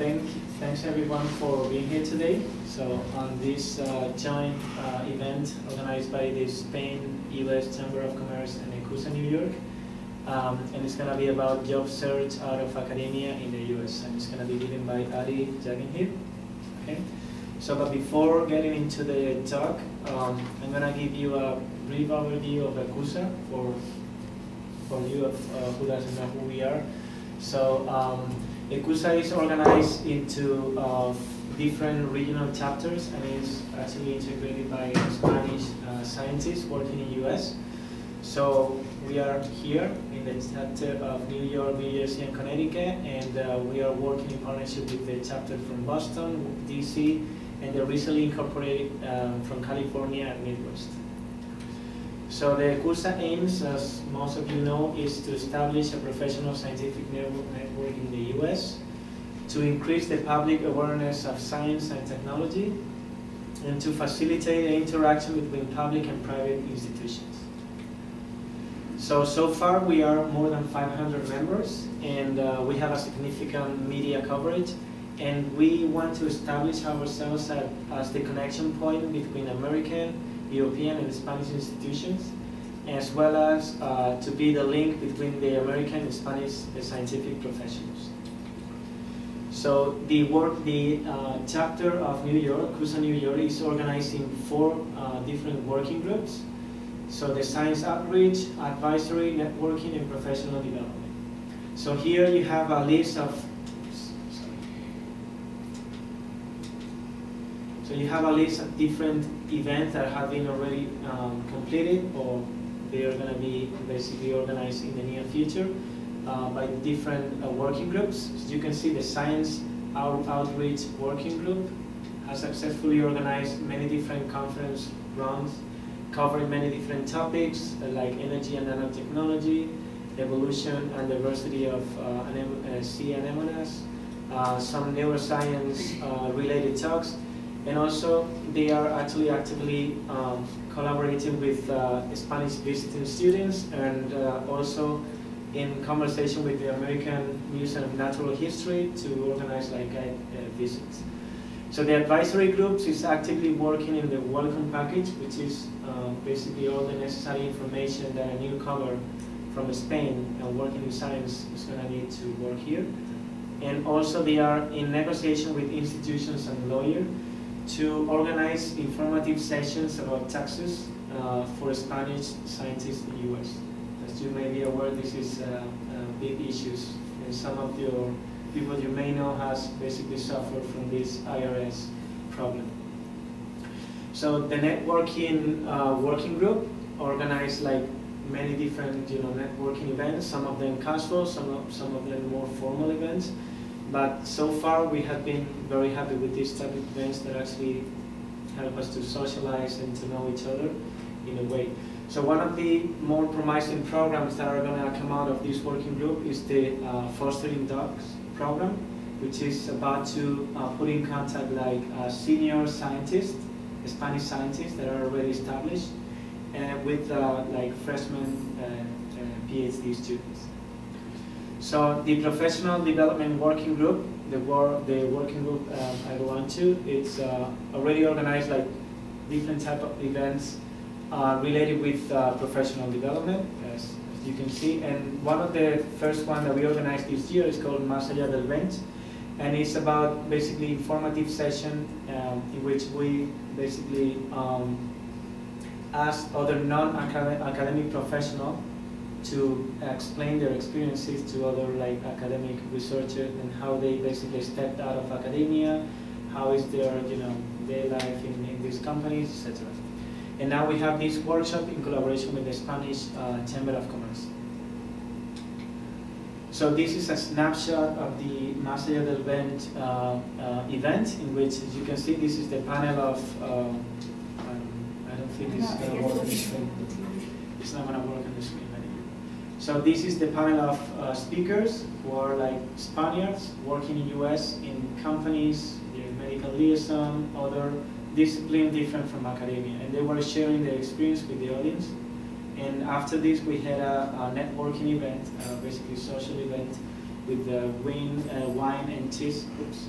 Thanks everyone for being here today. So on this joint event organized by the Spain-US Chamber of Commerce and ECUSA New York, and it's going to be about job search out of academia in the US, and it's going to be given by Adi Jaginhir. Okay. So, but before getting into the talk, I'm going to give you a brief overview of ECUSA for you who doesn't know who we are. So, ECUSA is organized into different regional chapters and is actually integrated by Spanish scientists working in US. So we are here in the chapter of New York, New Jersey, and Connecticut, and we are working in partnership with the chapter from Boston, DC, and the recently incorporated from California and Midwest. So the ECUSA aims, as most of you know, is to establish a professional scientific network in the US, to increase the public awareness of science and technology, and to facilitate the interaction between public and private institutions. So far we are more than 500 members, and we have a significant media coverage, and we want to establish ourselves as the connection point between American, European, and Spanish institutions, as well as to be the link between the American and Spanish scientific professionals. So the chapter of New York, ECUSA New York, is organized in 4 different working groups. So the science outreach, advisory, networking, and professional development. So here you have a list of different events that have been already completed, or they are going to be basically organized in the near future by different working groups. As you can see, the Science Outreach Working Group has successfully organized many different conference rounds covering many different topics like energy and nanotechnology, evolution and diversity of sea anemones, some neuroscience related talks. And also, they are actually actively collaborating with Spanish visiting students, and also in conversation with the American Museum of Natural History to organize like guide visits. So the advisory groups is actively working in the welcome package, which is basically all the necessary information that a newcomer from Spain and working in science is going to need to work here. And also they are in negotiation with institutions and lawyers to organize informative sessions about taxes for Spanish scientists in the US. As you may be aware, this is big issues, and some of your people you may know has basically suffered from this IRS problem. So the networking working group organized like many different networking events, some of them casual, some of them more formal events. But so far we have been very happy with these type of events that actually help us to socialize and to know each other in a way. So one of the more promising programs that are going to come out of this working group is the Fostering Docs program, which is about to put in contact like senior scientists, Spanish scientists that are already established, with like freshman PhD students. So the professional development working group, the working group I belong to, it's already organized like different type of events related with professional development, as you can see. And one of the first one that we organized this year is called Más allá del bench, and it's about basically informative session in which we basically ask other non-academic professionals to explain their experiences to other like academic researchers and how they basically stepped out of academia, how is their their life in these companies, etc. And now we have this workshop in collaboration with the Spanish Chamber of Commerce. So this is a snapshot of the Más allá del bench event, in which, as you can see, this is the panel of I don't think this is going to work on the screen. It's not going to work on the screen. So this is the panel of speakers who are like Spaniards working in US in companies, medical liaison, other discipline different from academia, and they were sharing their experience with the audience. And after this we had a networking event, basically social event, with the wine and cheese. Oops.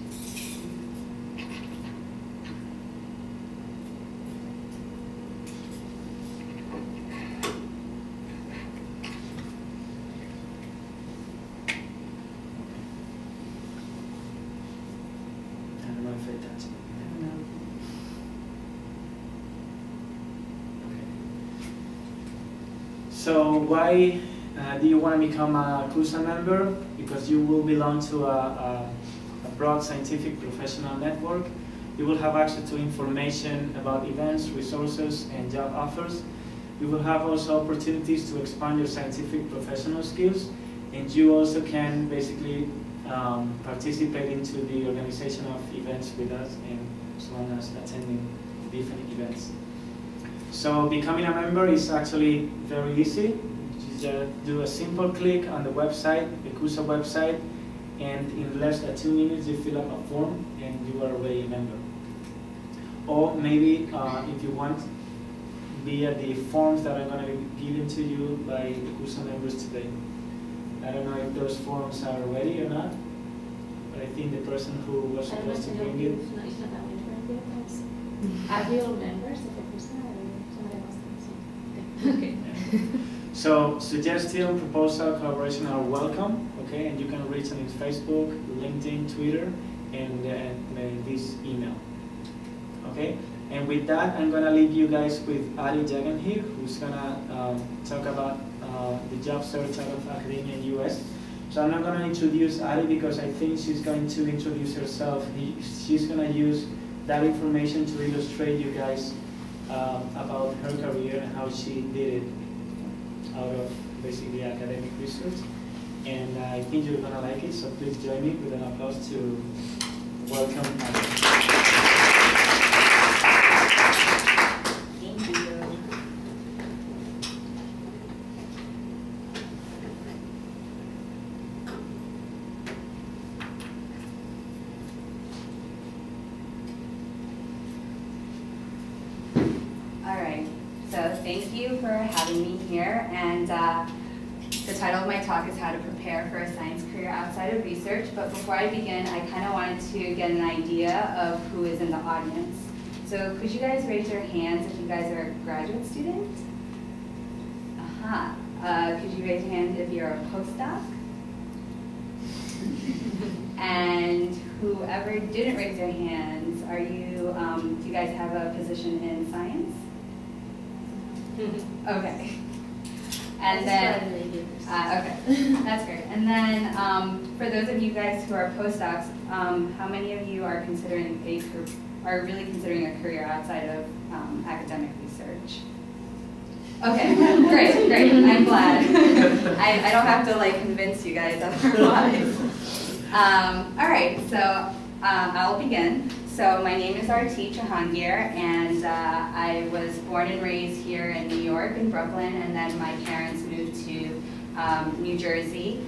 So why do you want to become a ECUSA member? Because you will belong to a broad scientific professional network. You will have access to information about events, resources, and job offers. You will have also opportunities to expand your scientific professional skills, and you also can basically participate into the organization of events with us, and as well as attending different events. So becoming a member is actually very easy. You just do a simple click on the website, the ECUSA website, and in less than 2 minutes you fill up a form and you are already a member. Or maybe if you want, via the forms that are going to be given to you by the ECUSA members today. I don't know if those forms are ready or not, but I think the person who was supposed to bring it. Are you all members of the ECUSA? Okay. So suggestion, proposal, collaboration are welcome, okay, and you can reach them in Facebook, LinkedIn, Twitter, and this email, okay. And with that, I'm gonna leave you guys with Ali Jagan here, who's gonna talk about the job search out of academia in US. So I'm not gonna introduce Ali because I think she's going to introduce herself. She's gonna use that information to illustrate you guys about her career and how she did it out of basically academic research. And I think you're going to like it, so please join me with an applause to welcome Ali. Thank you. So thank you for having me here, and the title of my talk is How to Prepare for a Science Career Outside of Research. But before I begin, I kind of wanted to get an idea of who is in the audience. So could you guys raise your hands if you guys are a graduate student? Could you raise your hand if you're a postdoc? And whoever didn't raise their hands, are you, do you guys have a position in science? Okay. And then, okay, that's great. And then, for those of you guys who are postdocs, how many of you are really considering a career outside of academic research? Okay, great. I'm glad. I don't have to convince you guys otherwise. All right, so I'll begin. So my name is Arti Jahangir, and I was born and raised here in New York, in Brooklyn, and then my parents moved to New Jersey.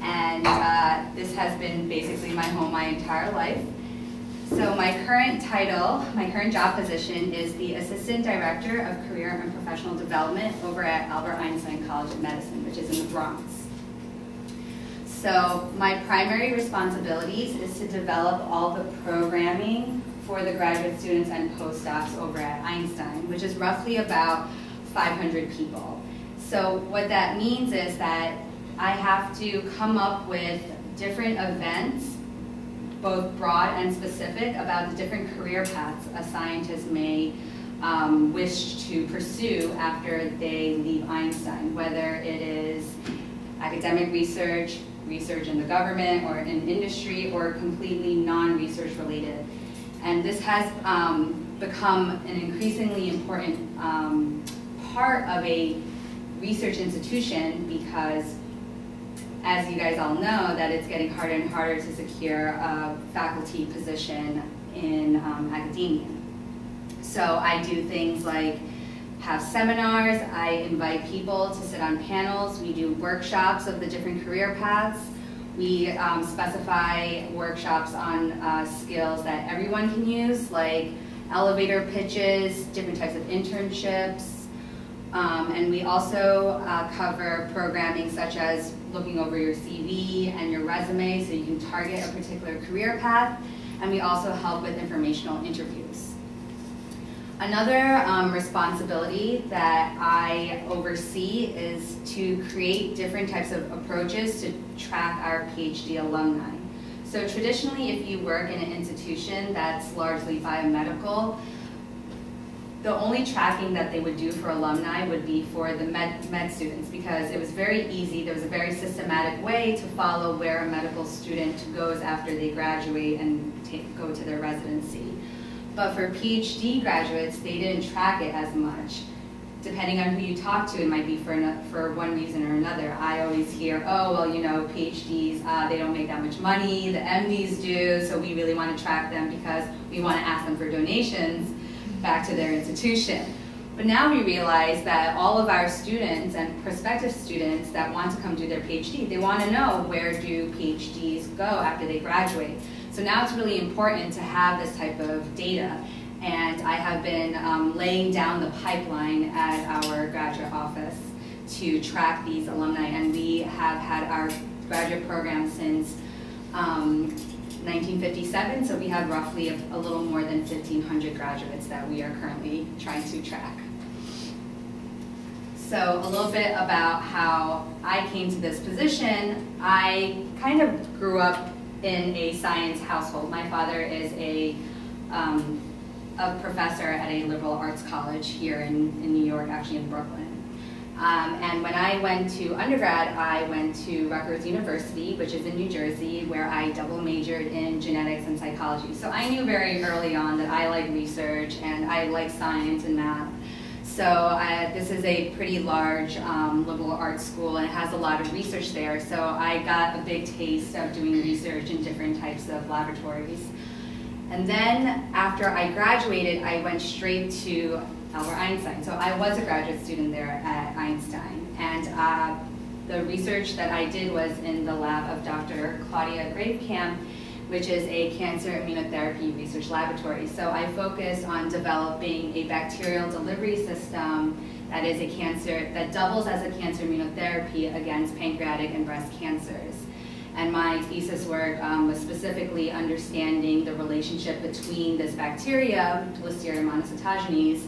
And this has been basically my home my entire life. So my current title, my current job position is the Assistant Director of Career and Professional Development over at Albert Einstein College of Medicine, which is in the Bronx. So my primary responsibilities is to develop all the programming for the graduate students and postdocs over at Einstein, which is roughly about 500 people. So what that means is that I have to come up with different events, both broad and specific, about the different career paths a scientist may wish to pursue after they leave Einstein, whether it is academic research, research in the government or in industry, or completely non-research related. And this has become an increasingly important part of a research institution because, as you guys all know, that it's getting harder and harder to secure a faculty position in academia. So I do things like have seminars, I invite people to sit on panels, we do workshops of the different career paths, we specify workshops on skills that everyone can use, like elevator pitches, different types of internships, and we also cover programming such as looking over your CV and your resume so you can target a particular career path. And we also help with informational interviews. Another responsibility that I oversee is to create different types of approaches to track our PhD alumni. So traditionally, if you work in an institution that's largely biomedical, the only tracking that they would do for alumni would be for the med students, because it was very easy. There was a very systematic way to follow where a medical student goes after they graduate and go to their residency. But for PhD graduates, they didn't track it as much. Depending on who you talk to, it might be for one reason or another. I always hear, oh, well, you know, PhDs, they don't make that much money, the MDs do, so we really want to track them because we want to ask them for donations back to their institution. But now we realize that all of our students and prospective students that want to come do their PhD, they want to know where do PhDs go after they graduate. So now it's really important to have this type of data. And I have been laying down the pipeline at our graduate office to track these alumni. And we have had our graduate program since 1957, so we have roughly a little more than 1,500 graduates that we are currently trying to track. So a little bit about how I came to this position. I kind of grew up in a science household. My father is a professor at a liberal arts college here in New York, actually in Brooklyn. And when I went to undergrad, I went to Rutgers University, which is in New Jersey, where I double majored in genetics and psychology. So I knew very early on that I like research and I like science and math. So this is a pretty large liberal arts school and it has a lot of research there. So I got a big taste of doing research in different types of laboratories. And then after I graduated, I went straight to Albert Einstein. So I was a graduate student there at Einstein. And the research that I did was in the lab of Dr. Claudia Gravekamp, which is a cancer immunotherapy research laboratory. So I focused on developing a bacterial delivery system that is a cancer, that doubles as a cancer immunotherapy against pancreatic and breast cancers. And my thesis work was specifically understanding the relationship between this bacteria, Listeria monocytogenes,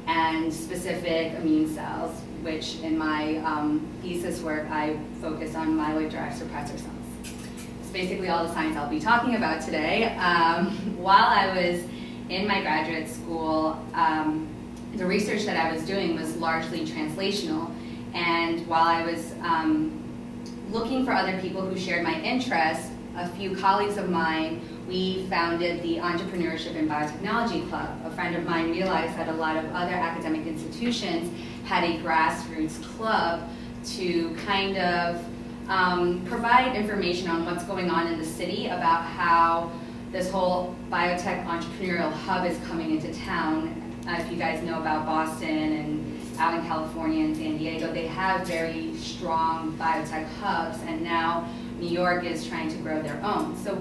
and specific immune cells, which in my thesis work, I focused on myeloid-derived suppressor cells. It's basically all the science I'll be talking about today. While I was in my graduate school, the research that I was doing was largely translational. And while I was looking for other people who shared my interest, a few colleagues of mine, we founded the Entrepreneurship and Biotechnology Club. A friend of mine realized that a lot of other academic institutions had a grassroots club to kind of provide information on what's going on in the city about how this whole biotech entrepreneurial hub is coming into town. If you guys know about Boston and out in California and San Diego, they have very strong biotech hubs, and now New York is trying to grow their own. So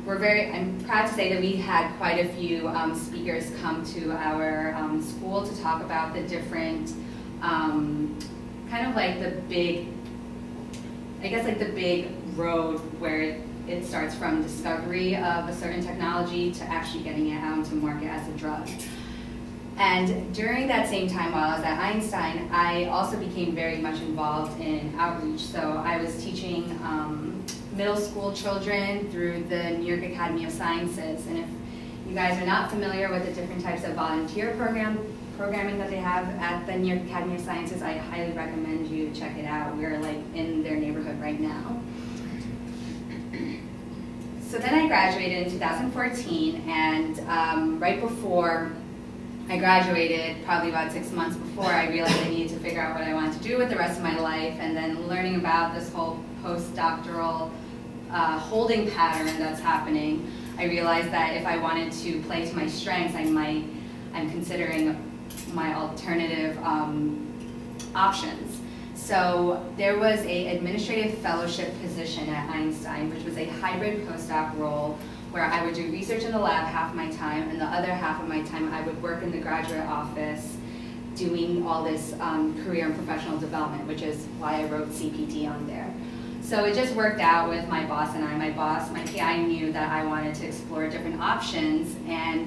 I'm proud to say that we had quite a few speakers come to our school to talk about the different, kind of like the big, I guess like the big road where it starts from discovery of a certain technology to actually getting it out into market as a drug. And during that same time while I was at Einstein, I also became very much involved in outreach. So I was teaching middle school children through the New York Academy of Sciences. And if you guys are not familiar with the different types of volunteer programming that they have at the New York Academy of Sciences, I highly recommend you check it out. We're like in their neighborhood right now. So then I graduated in 2014, and right before I graduated, probably about 6 months before, I realized I needed to figure out what I wanted to do with the rest of my life, and then learning about this whole postdoctoral holding pattern that's happening, I realized that if I wanted to play to my strengths, I'm considering my alternative options. So there was an administrative fellowship position at Einstein, which was a hybrid postdoc role where I would do research in the lab half of my time, and the other half of my time I would work in the graduate office doing all this career and professional development, which is why I wrote CPD on there. So it just worked out with my boss and I. My PI knew that I wanted to explore different options, and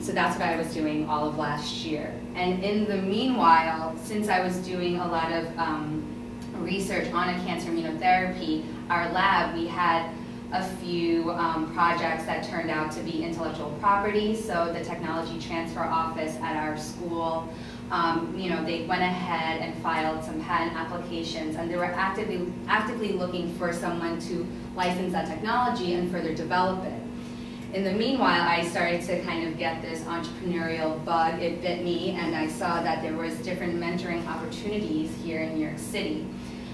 so that's what I was doing all of last year. And in the meanwhile, since I was doing a lot of research on a cancer immunotherapy, our lab, we had a few projects that turned out to be intellectual property. So the technology transfer office at our school, they went ahead and filed some patent applications, and they were actively looking for someone to license that technology and further develop it. In the meanwhile, I started to kind of get this entrepreneurial bug. It bit me, and I saw that there was different mentoring opportunities here in New York City.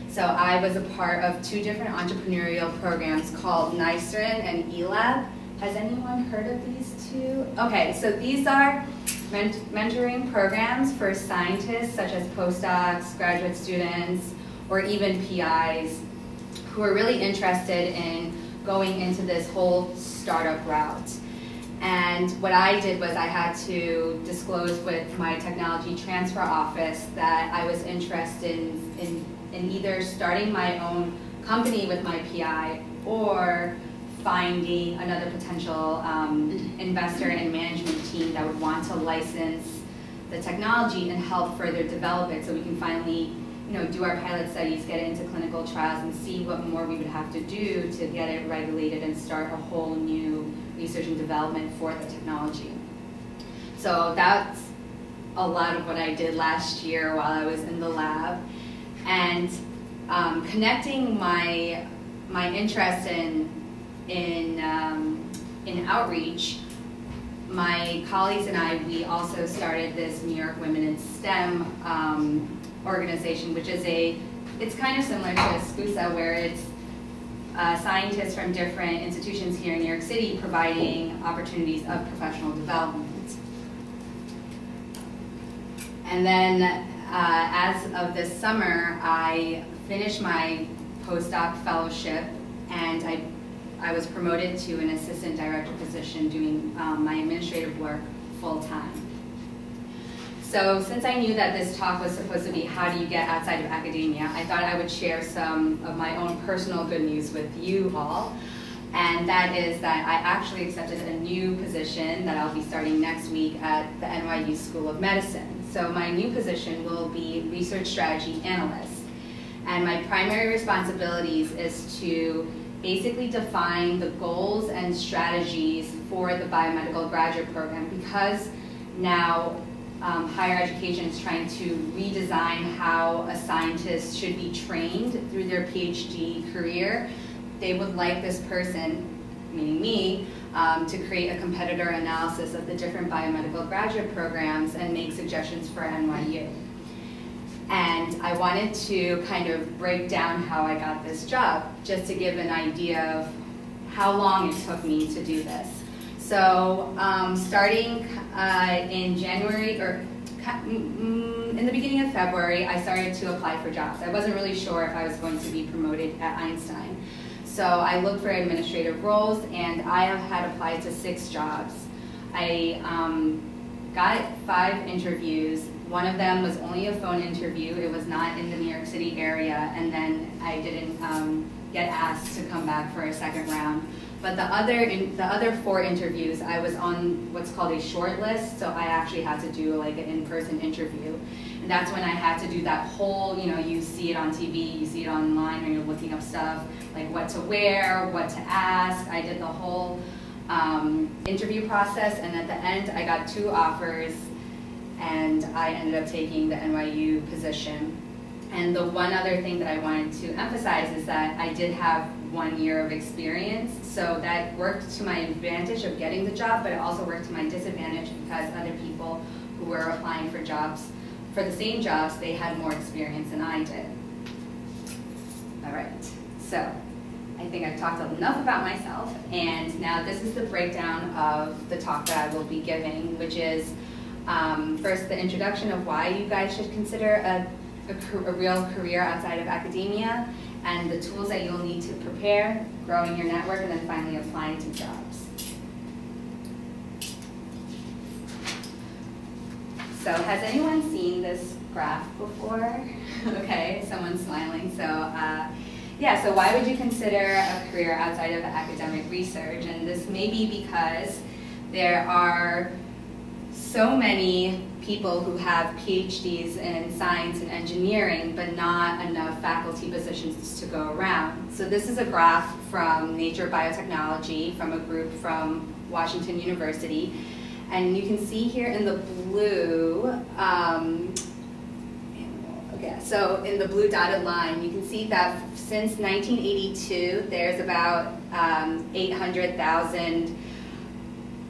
So I was a part of 2 different entrepreneurial programs called NYC and eLab. Has anyone heard of these 2? Okay, so these are mentoring programs for scientists such as postdocs, graduate students, or even PIs who are really interested in going into this whole startup route. And what I did was I had to disclose with my technology transfer office that I was interested in either starting my own company with my PI or finding another potential investor and management team that would want to license the technology and help further develop it so we can finally do our pilot studies, get it into clinical trials, and see what more we would have to do to get it regulated and start a whole new research and development for the technology. So that's a lot of what I did last year while I was in the lab. And connecting my interest in outreach, my colleagues and I, we also started this New York Women in STEM organization, which is it's kind of similar to ECUSA, where it's scientists from different institutions here in New York City providing opportunities of professional development. And then as of this summer, I finished my postdoc fellowship, and I was promoted to an assistant director position doing my administrative work full-time. So since I knew that this talk was supposed to be how do you get outside of academia, I thought I would share some of my own personal good news with you all. And that is that I actually accepted a new position that I'll be starting next week at the NYU School of Medicine. So my new position will be Research Strategy Analyst. And my primary responsibilities is to basically define the goals and strategies for the biomedical graduate program, because now higher education is trying to redesign how a scientist should be trained through their PhD career. They would like this person, meaning me, to create a competitor analysis of the different biomedical graduate programs and make suggestions for NYU. And I wanted to kind of break down how I got this job, just to give an idea of how long it took me to do this. So starting in January, or in the beginning of February, I started to apply for jobs. I wasn't really sure if I was going to be promoted at Einstein. So I looked for administrative roles, and I had applied to 6 jobs. I got 5 interviews. One of them was only a phone interview. It was not in the New York City area, and then I didn't get asked to come back for a second round. But the other 4 interviews, I was on what's called a short list, so I actually had to do like an in-person interview. And that's when I had to do that whole, you see it on TV, you see it online when you're looking up stuff, like what to wear, what to ask. I did the whole interview process, and at the end I got 2 offers, and I ended up taking the NYU position. And the one other thing that I wanted to emphasize is that I did have 1 year of experience, so that worked to my advantage of getting the job, but it also worked to my disadvantage because other people who were applying for jobs, for the same jobs, they had more experience than I did. All right, so I think I've talked enough about myself, and now this is the breakdown of the talk that I will be giving, which is first the introduction of why you guys should consider a real career outside of academia, and the tools that you'll need to prepare, growing your network, and then finally applying to jobs. So has anyone seen this graph before? Okay, someone's smiling. So Yeah, so why would you consider a career outside of academic research? And this may be because there are so many people who have PhDs in science and engineering, but not enough faculty positions to go around. So this is a graph from Nature Biotechnology from a group from Washington University. And you can see here in the blue, so in the blue dotted line, you can see that since 1982, there's about 800,000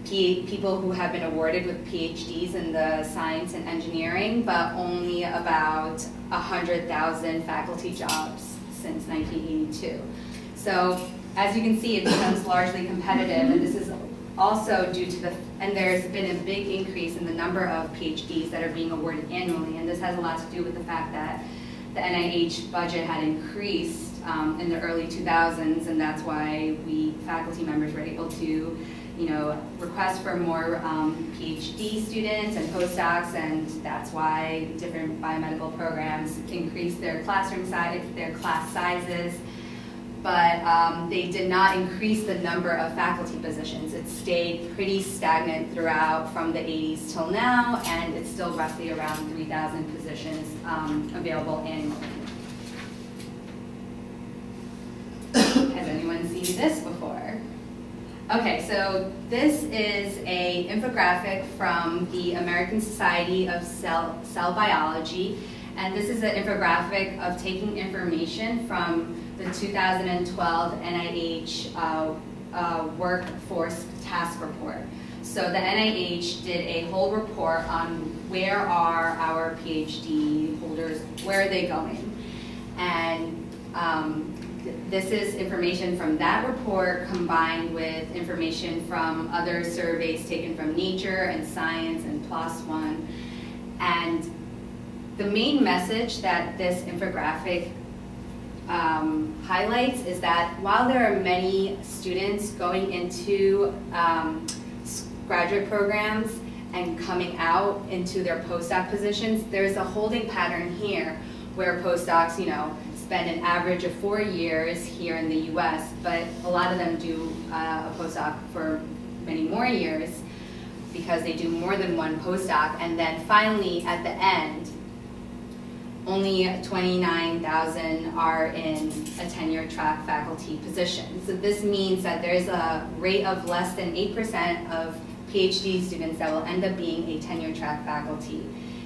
people who have been awarded with PhDs in the science and engineering, but only about 100,000 faculty jobs since 1982. So as you can see, it becomes largely competitive, and this is also due to and there's been a big increase in the number of PhDs that are being awarded annually, and this has a lot to do with the fact that the NIH budget had increased in the early 2000s, and that's why we faculty members were able to request for more PhD students and postdocs, and that's why different biomedical programs increased their classroom size, their class sizes, but they did not increase the number of faculty positions. It stayed pretty stagnant throughout from the 80s till now, and it's still roughly around 3,000 positions available annually. Has anyone seen this before? Okay, so this is an infographic from the American Society of Cell Biology, and this is an infographic of taking information from the 2012 NIH Workforce Task Report. So the NIH did a whole report on where are our PhD holders, where are they going? And this is information from that report combined with information from other surveys taken from Nature and Science and PLOS One. And the main message that this infographic highlights is that while there are many students going into graduate programs and coming out into their postdoc positions, there's a holding pattern here where postdocs, spend an average of 4 years here in the US, but a lot of them do a postdoc for many more years because they do more than one postdoc, and then finally at the end, only 29,000 are in a tenure track faculty position. So this means that there's a rate of less than 8% of PhD students that will end up being a tenure track faculty.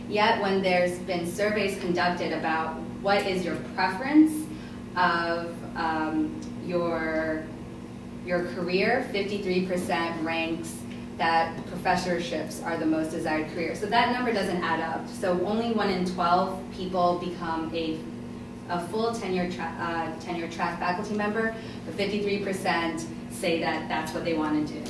Yet when there's been surveys conducted about what is your preference of your career, 53% ranks that professorships are the most desired career. So that number doesn't add up. So only 1 in 12 people become a full tenure track faculty member, but 53% say that that's what they want to do.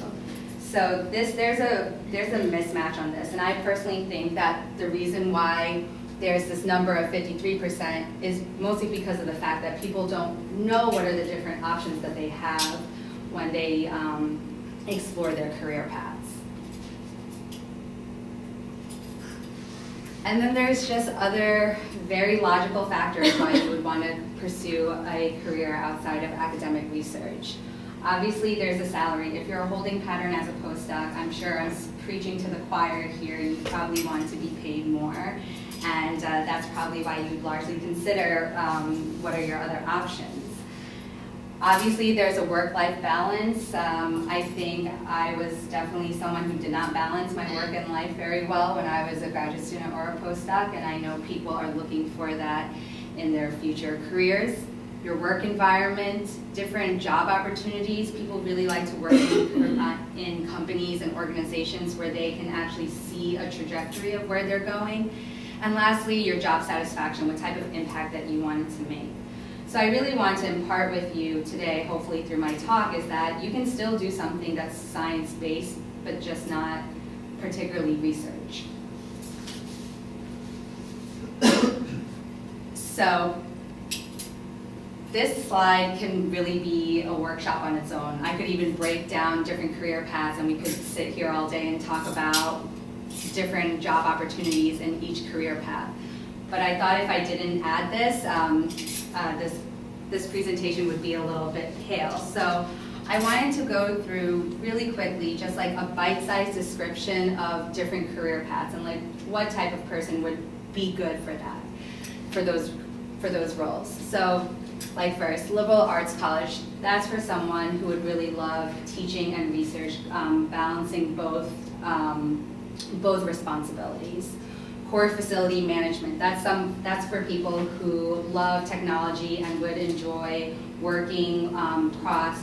So there's a mismatch on this, and I personally think that the reason why there's this number of 53% is mostly because of the fact that people don't know what are the different options that they have when they explore their career paths. And then there's just other very logical factors why you would want to pursue a career outside of academic research. Obviously, there's a salary. If you're a holding pattern as a postdoc, I'm sure I'm preaching to the choir here, you probably want to be paid more. And that's probably why you'd largely consider what are your other options. Obviously, there's a work-life balance. I think I was definitely someone who did not balance my work and life very well when I was a graduate student or a postdoc, and I know people are looking for that in their future careers. Your work environment, different job opportunities. People really like to work in companies and organizations where they can actually see a trajectory of where they're going. And lastly, your job satisfaction, what type of impact that you wanted to make. So I really want to impart with you today, hopefully through my talk, is that you can still do something that's science-based, but just not particularly research. So this slide can really be a workshop on its own. I could even break down different career paths, and we could sit here all day and talk about different job opportunities in each career path. But I thought if I didn't add this, this this presentation would be a little bit pale. So I wanted to go through really quickly just like a bite-sized description of different career paths and like what type of person would be good for that, for those roles. So like first, liberal arts college, that's for someone who would really love teaching and research, balancing both responsibilities. Core facility management, that's for people who love technology and would enjoy working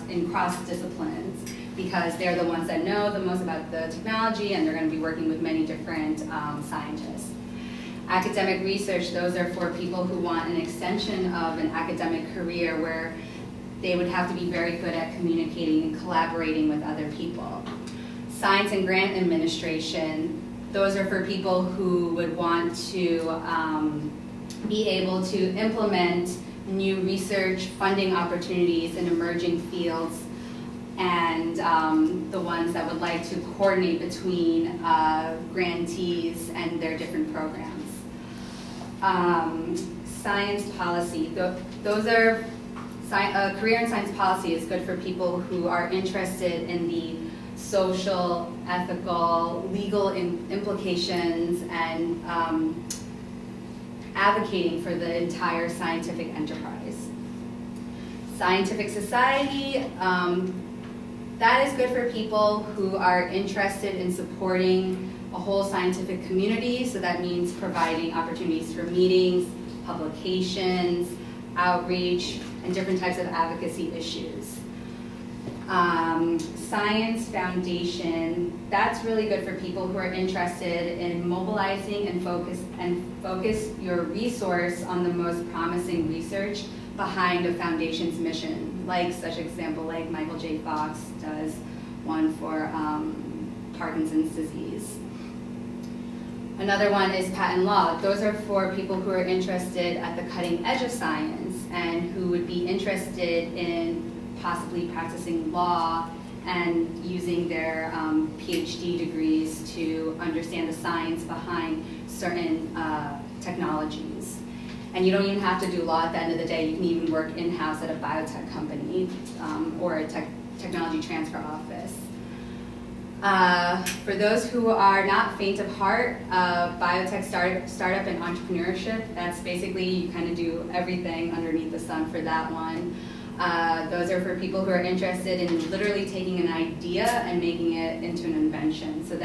in cross disciplines because they're the ones that know the most about the technology and they're going to be working with many different scientists. Academic research, those are for people who want an extension of an academic career where they would have to be very good at communicating and collaborating with other people. Science and grant administration, those are for people who would want to be able to implement new research funding opportunities in emerging fields and the ones that would like to coordinate between grantees and their different programs. Science policy, those are, career in science policy is good for people who are interested in the social, ethical, legal implications and advocating for the entire scientific enterprise. Scientific society, that is good for people who are interested in supporting a whole scientific community, so that means providing opportunities for meetings, publications, outreach, and different types of advocacy issues. Science foundation, that's really good for people who are interested in mobilizing and focus your resource on the most promising research behind a foundation's mission, like such example like Michael J. Fox does one for Parkinson's disease. Another one is patent law. Those are for people who are interested at the cutting edge of science and who would be interested in possibly practicing law and using their PhD degrees to understand the science behind certain technologies. And you don't even have to do law at the end of the day. You can even work in-house at a biotech company or a technology transfer office. For those who are not faint of heart, biotech startup and entrepreneurship, that's basically you kind of do everything underneath the sun for that one. Those are for people who are interested in literally taking an idea and making it into an invention. So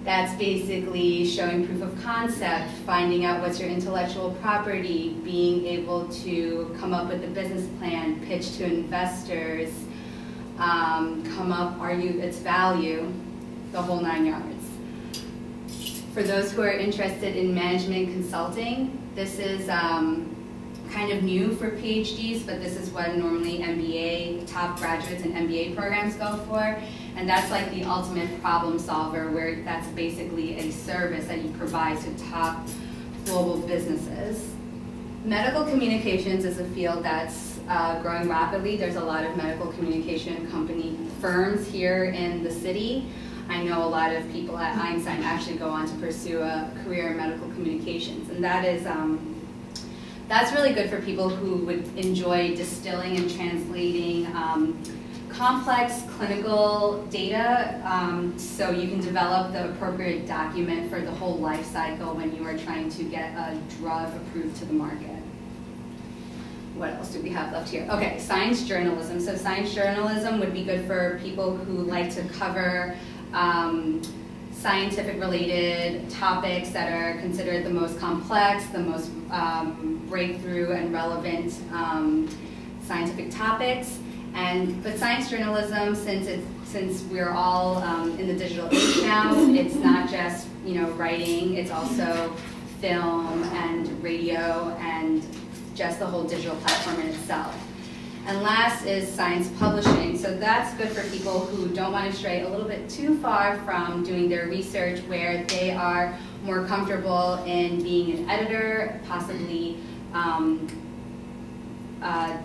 that's basically showing proof of concept, finding out what's your intellectual property, being able to come up with a business plan, pitch to investors, argue its value, the whole 9 yards. For those who are interested in management consulting, this is kind of new for PhDs, but this is what normally MBA, top graduates in MBA programs go for. And that's like the ultimate problem solver, where that's basically a service that you provide to top global businesses. Medical communications is a field that's growing rapidly. There's a lot of medical communication company firms here in the city. I know a lot of people at Einstein actually go on to pursue a career in medical communications, and that is that's really good for people who would enjoy distilling and translating complex clinical data so you can develop the appropriate document for the whole life cycle when you are trying to get a drug approved to the market. What else do we have left here? Okay, science journalism. So science journalism would be good for people who like to cover scientific related topics that are considered the most complex, the most breakthrough and relevant scientific topics. But science journalism, since we're all in the digital age now, it's not just writing, it's also film and radio and just the whole digital platform in itself. And last is science publishing. So that's good for people who don't want to stray a little bit too far from doing their research, where they are more comfortable in being an editor, possibly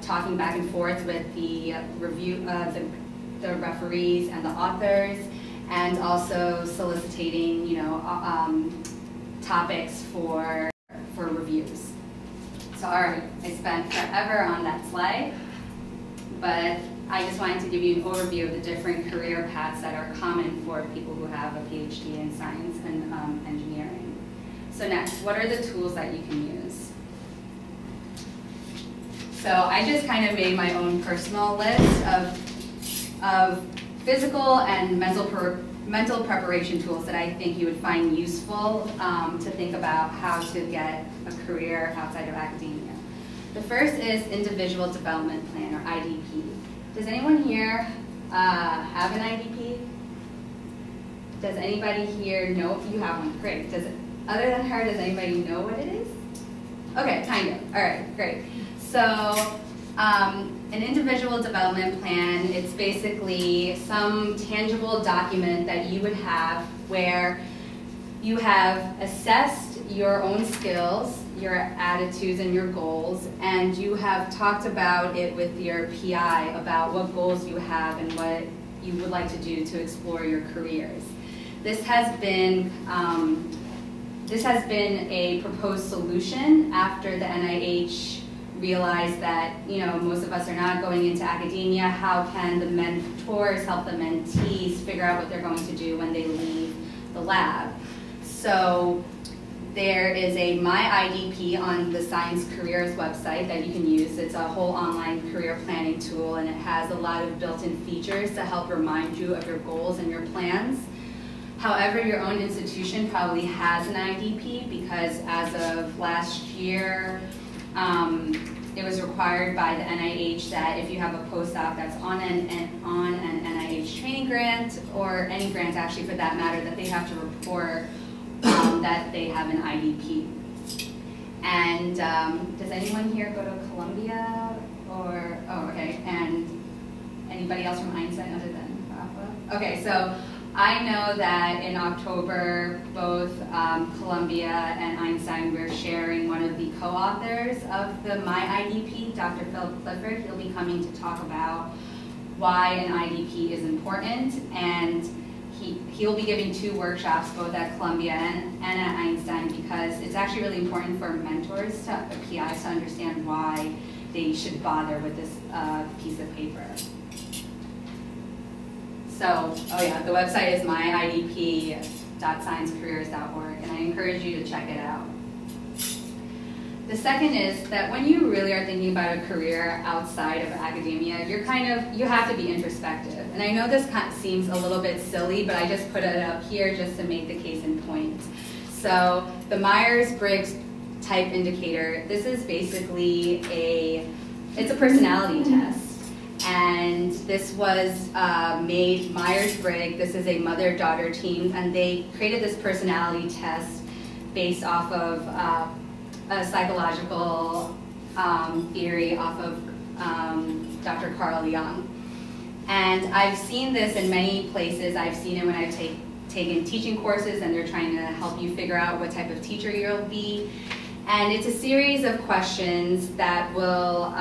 talking back and forth with the the referees and the authors, and also soliciting topics for reviews. Sorry, I spent forever on that slide, but I just wanted to give you an overview of the different career paths that are common for people who have a PhD in science and engineering. So next, what are the tools that you can use? So I just kind of made my own personal list of physical and mental preparation tools that I think you would find useful to think about how to get a career outside of academia. The first is Individual Development Plan, or IDP. Does anyone here have an IDP? Does anybody here know? You have one, great. Other than her, does anybody know what it is? Okay, kind of, all right, great. So an individual development plan, it's basically some tangible document that you would have where you have assessed your own skills, your attitudes, and your goals, and you have talked about it with your PI about what goals you have and what you would like to do to explore your careers. This has been a proposed solution after the NIH realized that, you know, most of us are not going into academia. How can the mentors help the mentees figure out what they're going to do when they leave the lab? So there is a My IDP on the Science Careers website that you can use. It's a whole online career planning tool, and it has a lot of built-in features to help remind you of your goals and your plans. However, your own institution probably has an IDP because as of last year, it was required by the NIH that if you have a postdoc that's on an NIH training grant, or any grant actually for that matter, that they have to report that they have an IDP. And does anyone here go to Columbia? Or, oh, okay, and anybody else from Einstein other than Rafa? Okay, so I know that in October, both Columbia and Einstein were sharing one of the co-authors of the My IDP, Dr. Philip Clifford. He'll be coming to talk about why an IDP is important, and he'll be giving 2 workshops, both at Columbia and at Einstein, because it's actually really important for mentors, PIs, to understand why they should bother with this piece of paper. So, oh yeah, the website is myidp.sciencecareers.org, and I encourage you to check it out. The second is that when you really are thinking about a career outside of academia, you have to be introspective. And I know this seems a little bit silly, but I just put it up here just to make the case in point. So the Myers-Briggs type indicator, this is basically it's a personality test. And this was made Myers-Briggs. This is a mother-daughter team, and they created this personality test based off of a psychological theory off of Dr. Carl Jung. And I've seen this in many places. I've seen it when I've taken teaching courses and they're trying to help you figure out what type of teacher you'll be. And it's a series of questions that will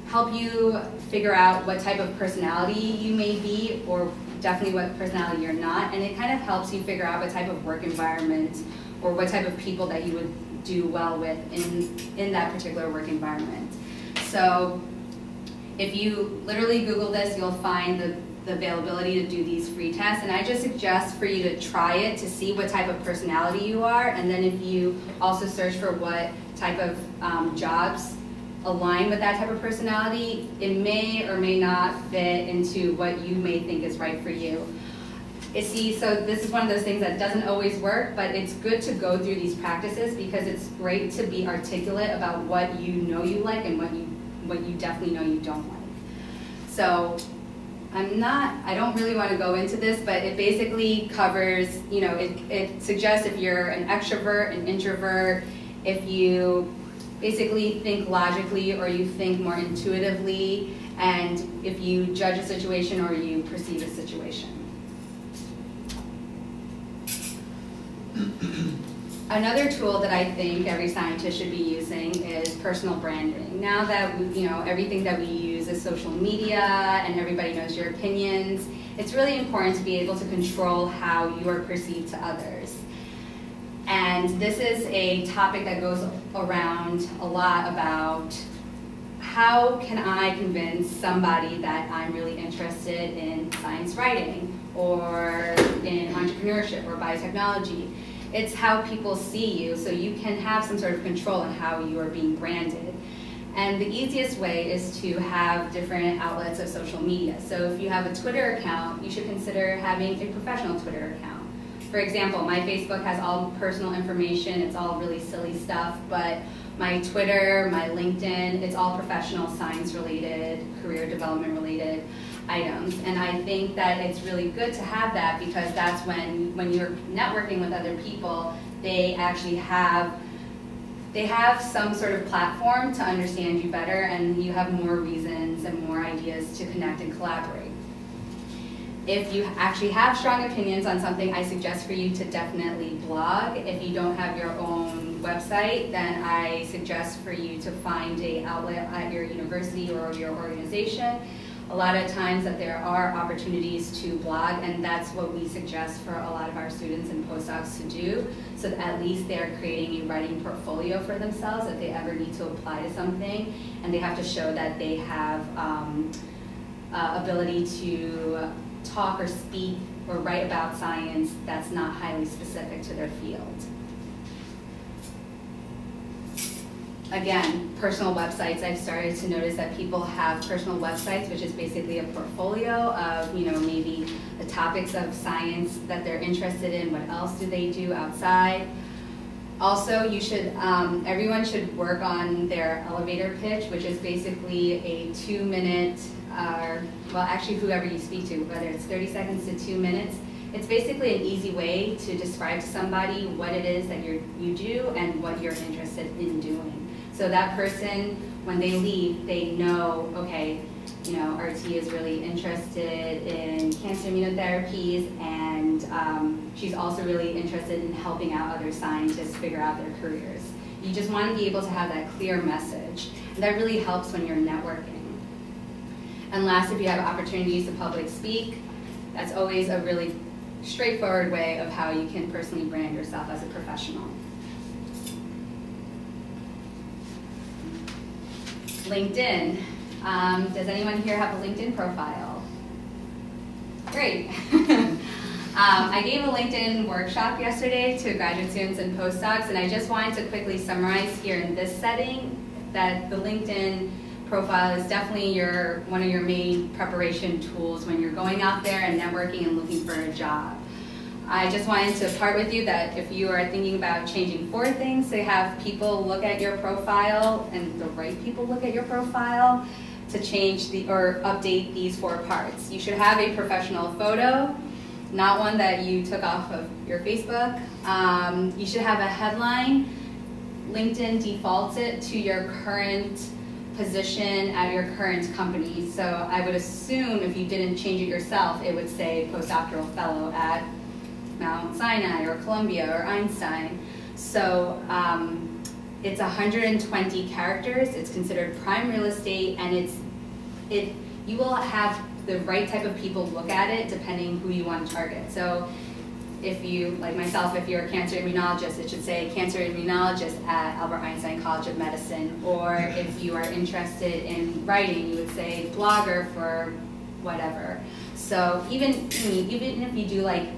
help you figure out what type of personality you may be, or definitely what personality you're not. And it kind of helps you figure out what type of work environment or what type of people that you would do well with in that particular work environment. So if you literally Google this, you'll find the availability to do these free tests, and I just suggest for you to try it to see what type of personality you are, and then if you also search for what type of jobs align with that type of personality, it may or may not fit into what you may think is right for you. So this is one of those things that doesn't always work, but it's good to go through these practices because it's great to be articulate about what you know you like and what you definitely know you don't like. So I don't really want to go into this, but it basically covers, it suggests if you're an extrovert, an introvert, if you basically think logically or you think more intuitively, and if you judge a situation or you perceive a situation. Another tool that I think every scientist should be using is personal branding. Now that everything that we use is social media and everybody knows your opinions, it's really important to be able to control how you are perceived to others. And this is a topic that goes around a lot about how can I convince somebody that I'm really interested in science writing or in entrepreneurship or biotechnology. It's how people see you, so you can have some sort of control on how you are being branded. And the easiest way is to have different outlets of social media. So if you have a Twitter account, you should consider having a professional Twitter account. For example, my Facebook has all personal information, it's all really silly stuff, but my Twitter, my LinkedIn, it's all professional, science-related, career development-related items. And I think that it's really good to have that because that's when you're networking with other people, they actually have some sort of platform to understand you better, and you have more reasons and more ideas to connect and collaborate. If you actually have strong opinions on something, I suggest for you to definitely blog. If you don't have your own website, then I suggest for you to find an outlet at your university or your organization. A lot of times that there are opportunities to blog, and that's what we suggest for a lot of our students and postdocs to do, so that at least they're creating a writing portfolio for themselves if they ever need to apply to something, and they have to show that they have ability to talk or speak or write about science that's not highly specific to their field. Again, personal websites, I've started to notice that people have personal websites, which is basically a portfolio of, maybe the topics of science that they're interested in, what else do they do outside. Also, you should, everyone should work on their elevator pitch, which is basically a 2-minute, well, actually whoever you speak to, whether it's 30 seconds to 2 minutes, it's basically an easy way to describe to somebody what it is that you do and what you're interested in doing. So that person, when they leave, they know, okay, RT is really interested in cancer immunotherapies, and she's also really interested in helping out other scientists figure out their careers. You just want to be able to have that clear message, and that really helps when you're networking. And last, if you have opportunities to public speak, that's always a really straightforward way of how you can personally brand yourself as a professional. LinkedIn. Does anyone here have a LinkedIn profile? Great. I gave a LinkedIn workshop yesterday to graduate students and postdocs, and I just wanted to quickly summarize here in this setting that the LinkedIn profile is definitely one of your main preparation tools when you're going out there and networking and looking for a job. I just wanted to part with you that if you are thinking about changing 4 things to have people look at your profile and the right people look at your profile to change or update these 4 parts. You should have a professional photo, not one that you took off of your Facebook. You should have a headline. LinkedIn defaults it to your current position at your current company. So I would assume if you didn't change it yourself, it would say postdoctoral fellow at Mount Sinai or Columbia or Einstein. So it's 120 characters. It's considered prime real estate, and you will have the right type of people look at it depending who you want to target. So if you, like myself, if you're a cancer immunologist, it should say cancer immunologist at Albert Einstein College of Medicine. Or if you are interested in writing, you would say blogger for whatever. So even if you do like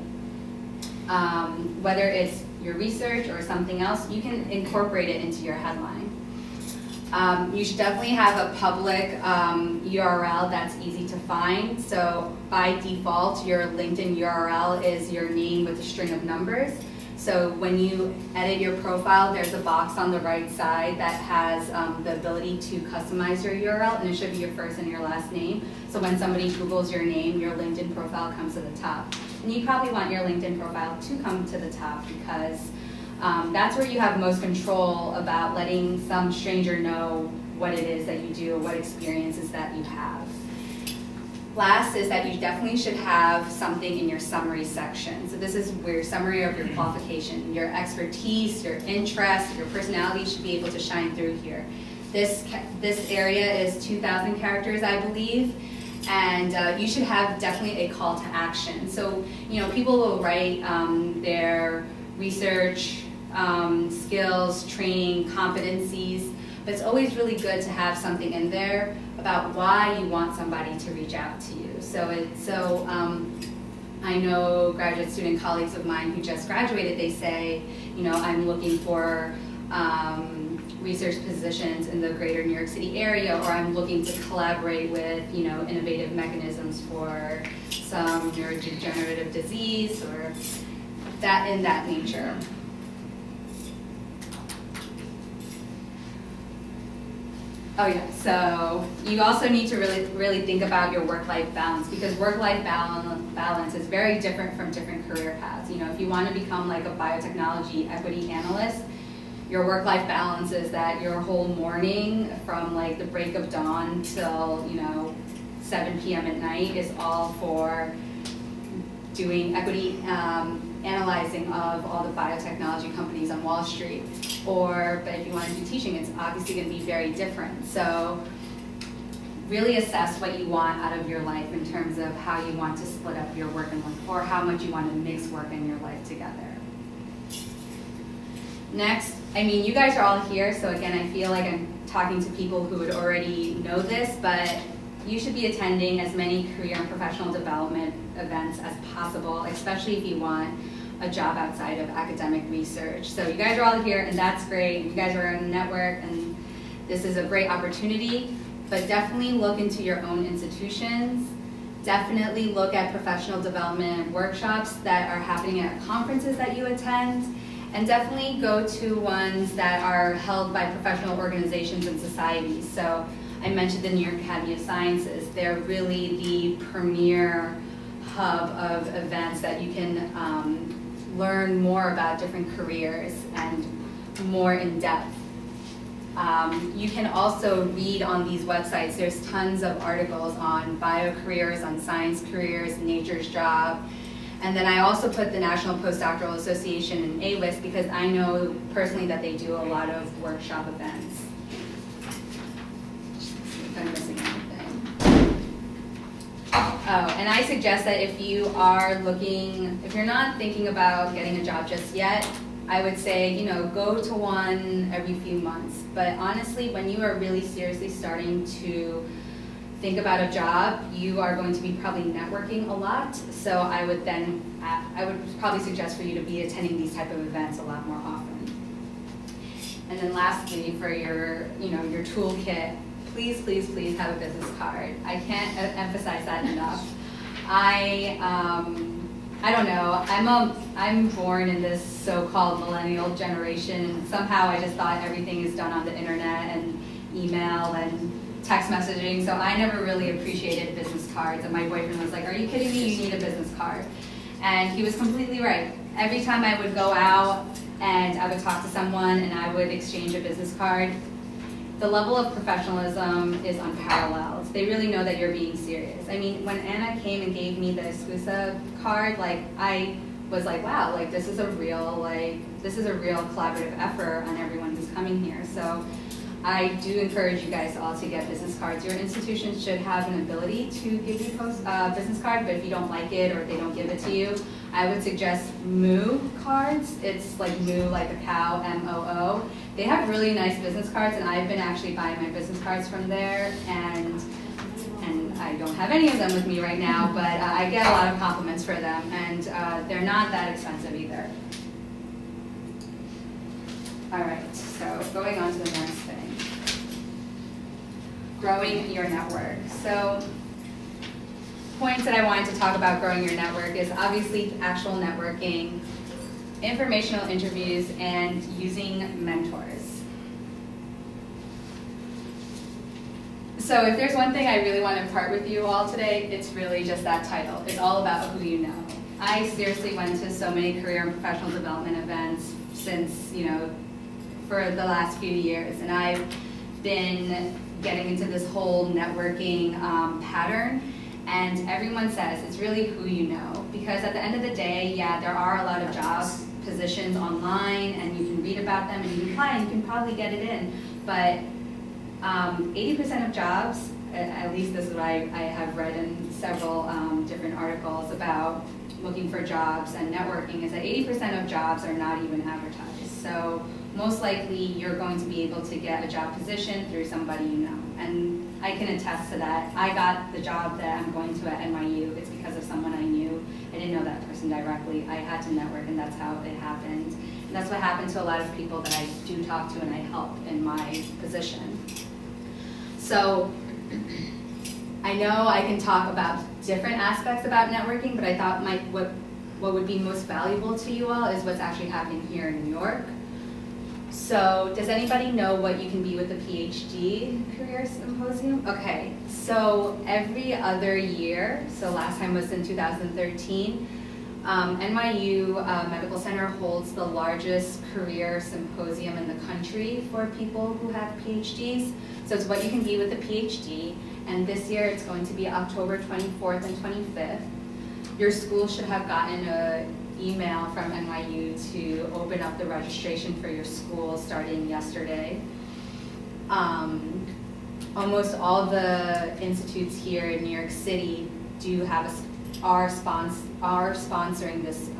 whether it's your research or something else, you can incorporate it into your headline. You should definitely have a public URL that's easy to find. So by default, your LinkedIn URL is your name with a string of numbers. So when you edit your profile, there's a box on the right side that has the ability to customize your URL, and it should be your first and your last name. So when somebody Googles your name, your LinkedIn profile comes to the top. And you probably want your LinkedIn profile to come to the top because that's where you have most control about letting some stranger know what it is that you do, what experiences that you have. Last is that you definitely should have something in your summary section. So this is where your summary of your qualification, your expertise, your interest, your personality should be able to shine through here. This area is 2,000 characters, I believe. And you should have definitely a call to action. So, people will write their research skills, training, competencies, but it's always really good to have something in there about why you want somebody to reach out to you. I know graduate student colleagues of mine who just graduated, they say, you know, I'm looking for research positions in the greater New York City area, or I'm looking to collaborate with, you know, innovative mechanisms for some neurodegenerative disease or that in that nature. Oh yeah, so you also need to really think about your work-life balance, because work-life balance is very different from different career paths. You know, if you want to become like a biotechnology equity analyst, your work-life balance is that your whole morning from like the break of dawn till, you know, 7 p.m. at night is all for doing equity analyzing of all the biotechnology companies on Wall Street. But if you want to do teaching, it's obviously going to be very different. So really assess what you want out of your life in terms of how you want to split up your work and life, or how much you want to mix work and your life together. Next, I mean, you guys are all here, so again, I feel like I'm talking to people who would already know this, but you should be attending as many career and professional development events as possible, especially if you want a job outside of academic research. So you guys are all here, and that's great. You guys are in a network, and this is a great opportunity, but definitely look into your own institutions. Definitely look at professional development workshops that are happening at conferences that you attend, and definitely go to ones that are held by professional organizations and societies. So I mentioned the New York Academy of Sciences. They're really the premier hub of events that you can learn more about different careers and more in depth. You can also read on these websites. There's tons of articles on bio careers, on science careers, nature's job. And then I also put the National Postdoctoral Association in AWIS because I know personally that they do a lot of workshop events. If I'm missing anything. Oh, and I suggest that if you are looking, if you're not thinking about getting a job just yet, I would say, you know, go to one every few months. But honestly, when you are really seriously starting to think about a job, you are going to be probably networking a lot. So I would probably suggest for you to be attending these type of events a lot more often. And then lastly, for your, you know, your toolkit, please, please, please have a business card. I can't emphasize that enough. I don't know, I'm born in this so-called millennial generation. Somehow I just thought everything is done on the internet and email and text messaging, so I never really appreciated business cards. And my boyfriend was like, are you kidding me? You need a business card. And he was completely right. Every time I would go out and I would talk to someone and I would exchange a business card, the level of professionalism is unparalleled. They really know that you're being serious. I mean, when Anna came and gave me the ECUSA card, like, I was like, wow, like this is a real collaborative effort on everyone who's coming here. So I do encourage you guys all to get business cards. Your institution should have an ability to give you a business card, but if you don't like it or if they don't give it to you, I would suggest Moo cards. It's like Moo, like a cow, M-O-O. They have really nice business cards, and I've been actually buying my business cards from there, and I don't have any of them with me right now, but I get a lot of compliments for them, and they're not that expensive either. All right, so going on to the next thing. Growing your network. So points that I wanted to talk about growing your network is obviously actual networking, informational interviews, and using mentors. So if there's one thing I really want to impart with you all today, it's really just that title. It's all about who you know. I seriously went to so many career and professional development events since, you know, for the last few years, and I've been getting into this whole networking pattern, and everyone says it's really who you know, because at the end of the day, yeah, there are a lot of job positions online, and you can read about them, and you can apply, and you can probably get it in, but 80% of jobs, at least this is what I have read in several different articles about looking for jobs and networking, is that 80% of jobs are not even advertised. So most likely you're going to be able to get a job position through somebody you know. And I can attest to that. I got the job that I'm going to at NYU. It's because of someone I knew. I didn't know that person directly. I had to network, and that's how it happened. And that's what happened to a lot of people that I do talk to and I help in my position. So I know I can talk about different aspects about networking, but I thought what would be most valuable to you all is what's actually happening here in New York. So does anybody know what you can be with a PhD career symposium? Okay, so every other year, so last time was in 2013, NYU Medical Center holds the largest career symposium in the country for people who have PhDs. So it's what you can be with a PhD, and this year it's going to be October 24th and 25th. Your school should have gotten an email from NYU to open up the registration for your school starting yesterday. Almost all the institutes here in New York City do have are sponsoring this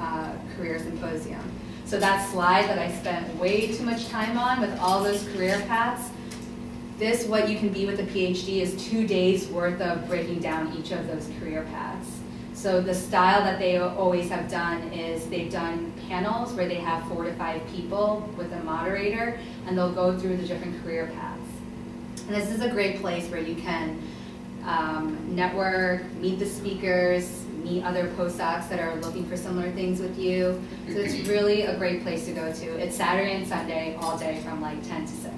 career symposium. So that slide that I spent way too much time on with all those career paths, this, what you can be with a PhD, is 2 days worth of breaking down each of those career paths. So the style that they always have done is they've done panels where they have 4 to 5 people with a moderator, and they'll go through the different career paths. And this is a great place where you can network, meet the speakers, meet other postdocs that are looking for similar things with you. So it's really a great place to go to. It's Saturday and Sunday all day from like 10 to 6.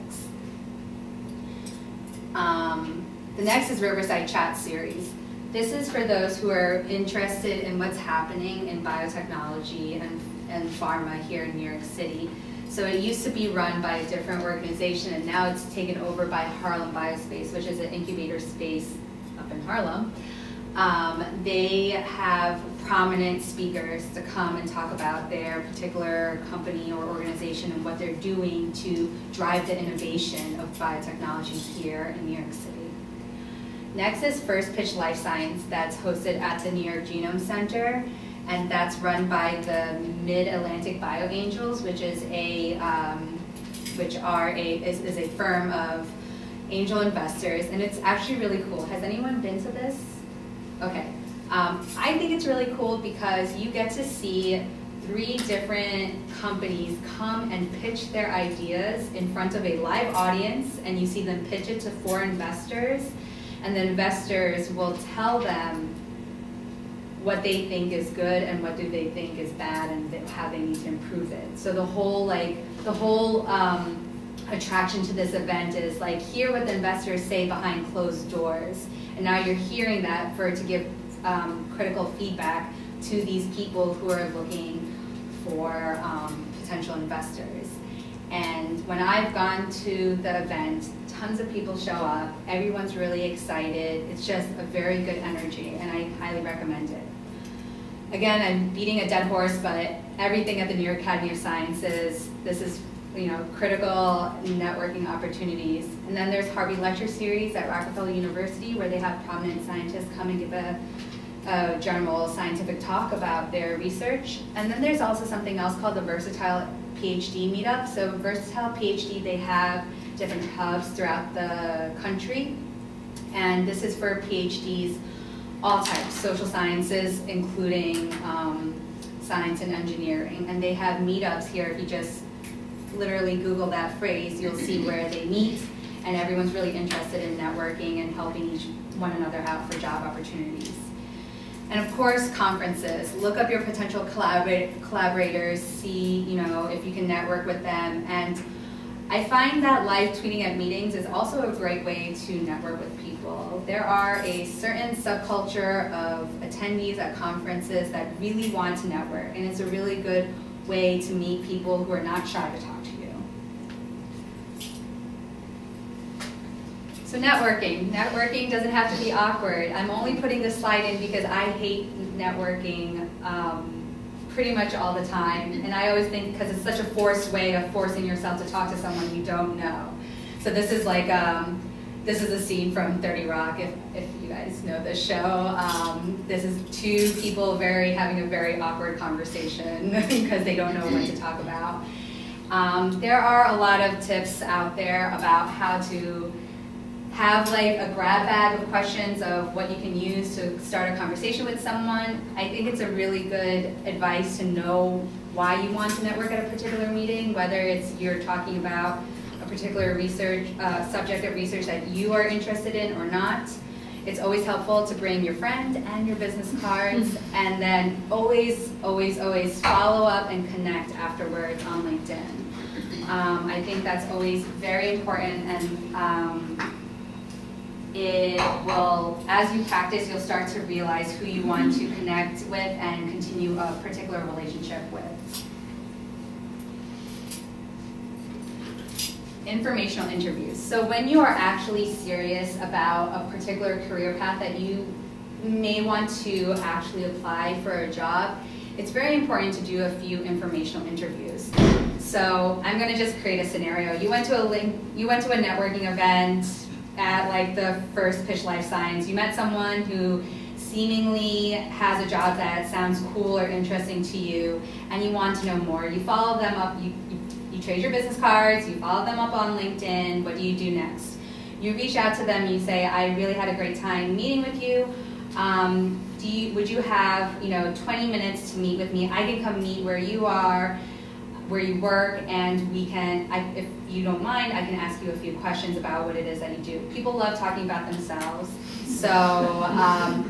The next is Riverside Chat Series. This is for those who are interested in what's happening in biotechnology and pharma here in New York City. So it used to be run by a different organization, and now it's taken over by Harlem Biospace, which is an incubator space up in Harlem. They have prominent speakers to come and talk about their particular company or organization and what they're doing to drive the innovation of biotechnology here in New York City. Next is First Pitch Life Science, that's hosted at the New York Genome Center, and that's run by the Mid-Atlantic BioAngels, which is a is a firm of angel investors, and it's actually really cool. Has anyone been to this? Okay, I think it's really cool because you get to see 3 different companies come and pitch their ideas in front of a live audience, and you see them pitch it to 4 investors. And the investors will tell them what they think is good and what do they think is bad and how they need to improve it. So the whole attraction to this event is like, hear what the investors say behind closed doors. And now you're hearing that to give critical feedback to these people who are looking for potential investors. And when I've gone to the event, tons of people show up, everyone's really excited, it's just a very good energy, and I highly recommend it. Again, I'm beating a dead horse, but everything at the New York Academy of Sciences, this is critical networking opportunities. And then there's Harvey Lecture Series at Rockefeller University, where they have prominent scientists come and give a general scientific talk about their research. And then there's also something else called the Versatile PhD meetup. So Versatile PhD, they have different hubs throughout the country, and this is for PhDs, all types, social sciences, including science and engineering. And they have meetups here. If you just literally Google that phrase, you'll see where they meet, and everyone's really interested in networking and helping one another out for job opportunities. And of course, conferences. Look up your potential collaborators, see if you can network with them. And I find that live tweeting at meetings is also a great way to network with people. There are a certain subculture of attendees at conferences that really want to network, and it's a really good way to meet people who are not shy to talk to you. So networking. Networking doesn't have to be awkward. I'm only putting this slide in because I hate networking pretty much all the time. And I always think, because it's such a forced way of forcing yourself to talk to someone you don't know. So this is like, this is a scene from 30 Rock, if you guys know this show. This is 2 people having a very awkward conversation because they don't know what to talk about. There are a lot of tips out there about how to have like a grab bag of questions of what you can use to start a conversation with someone. I think it's a really good advice to know why you want to network at a particular meeting, whether it's you're talking about a particular research subject of research that you are interested in or not. It's always helpful to bring your friend and your business cards, and then always, always, always follow up and connect afterwards on LinkedIn. I think that's always very important, and it will, as you practice, you'll start to realize who you want to connect with and continue a particular relationship with. Informational interviews. So when you are actually serious about a particular career path that you may want to actually apply for a job, it's very important to do a few informational interviews. So I'm going to just create a scenario. You went to a networking event at like the first Pitch Life Science. You met someone who seemingly has a job that sounds cool or interesting to you, and you want to know more. You follow them up. You trade your business cards, you follow them up on LinkedIn. What do you do next? You reach out to them, you say, I really had a great time meeting with you. Would you have 20 minutes to meet with me? I can come meet where you are, where you work, and we can, if you don't mind, I can ask you a few questions about what it is that you do. People love talking about themselves, so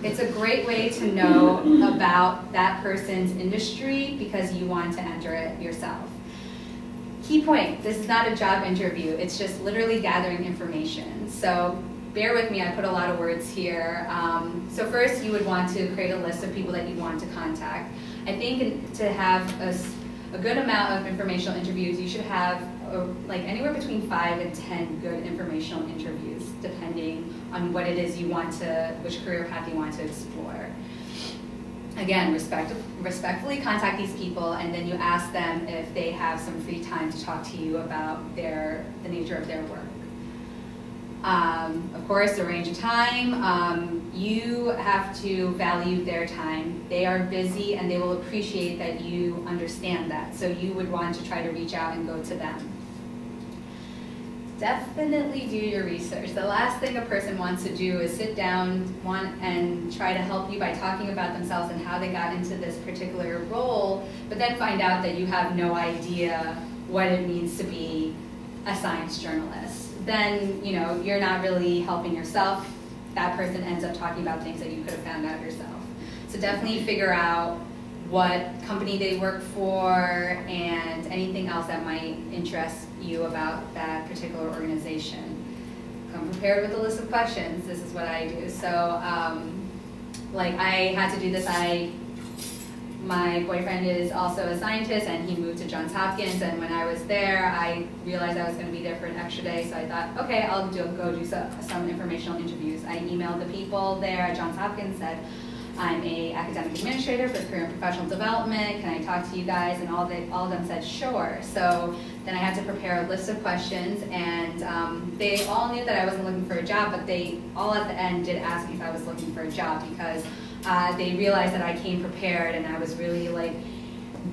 it's a great way to know about that person's industry because you want to enter it yourself. Key point, this is not a job interview, it's just literally gathering information. So bear with me, I put a lot of words here. So first you would want to create a list of people that you want to contact. I think to have a good amount of informational interviews, you should have like anywhere between 5 and 10 good informational interviews, depending on what it is you want to, which career path you want to explore. Again, respectfully contact these people, and then you ask them if they have some free time to talk to you about the nature of their work. Of course, arrange a time. You have to value their time. They are busy, and they will appreciate that you understand that. So you would want to try to reach out and go to them. Definitely do your research. The last thing a person wants to do is sit down and try to help you by talking about themselves and how they got into this particular role, but then find out that you have no idea what it means to be a science journalist. Then, you're not really helping yourself. That person ends up talking about things that you could have found out yourself. So definitely figure out what company they work for and anything else that might interest you about that particular organization. Come prepared with a list of questions. This is what I do. So like I had to do this. My boyfriend is also a scientist, and he moved to Johns Hopkins, and when I was there I realized I was going to be there for an extra day, so I thought, okay, I'll go do some informational interviews. I emailed the people there at Johns Hopkins, said, I'm an academic administrator for career and professional development. Can I talk to you guys? And all of them said, sure. So then I had to prepare a list of questions, and they all knew that I wasn't looking for a job, but they all at the end did ask me if I was looking for a job because they realized that I came prepared and I was really like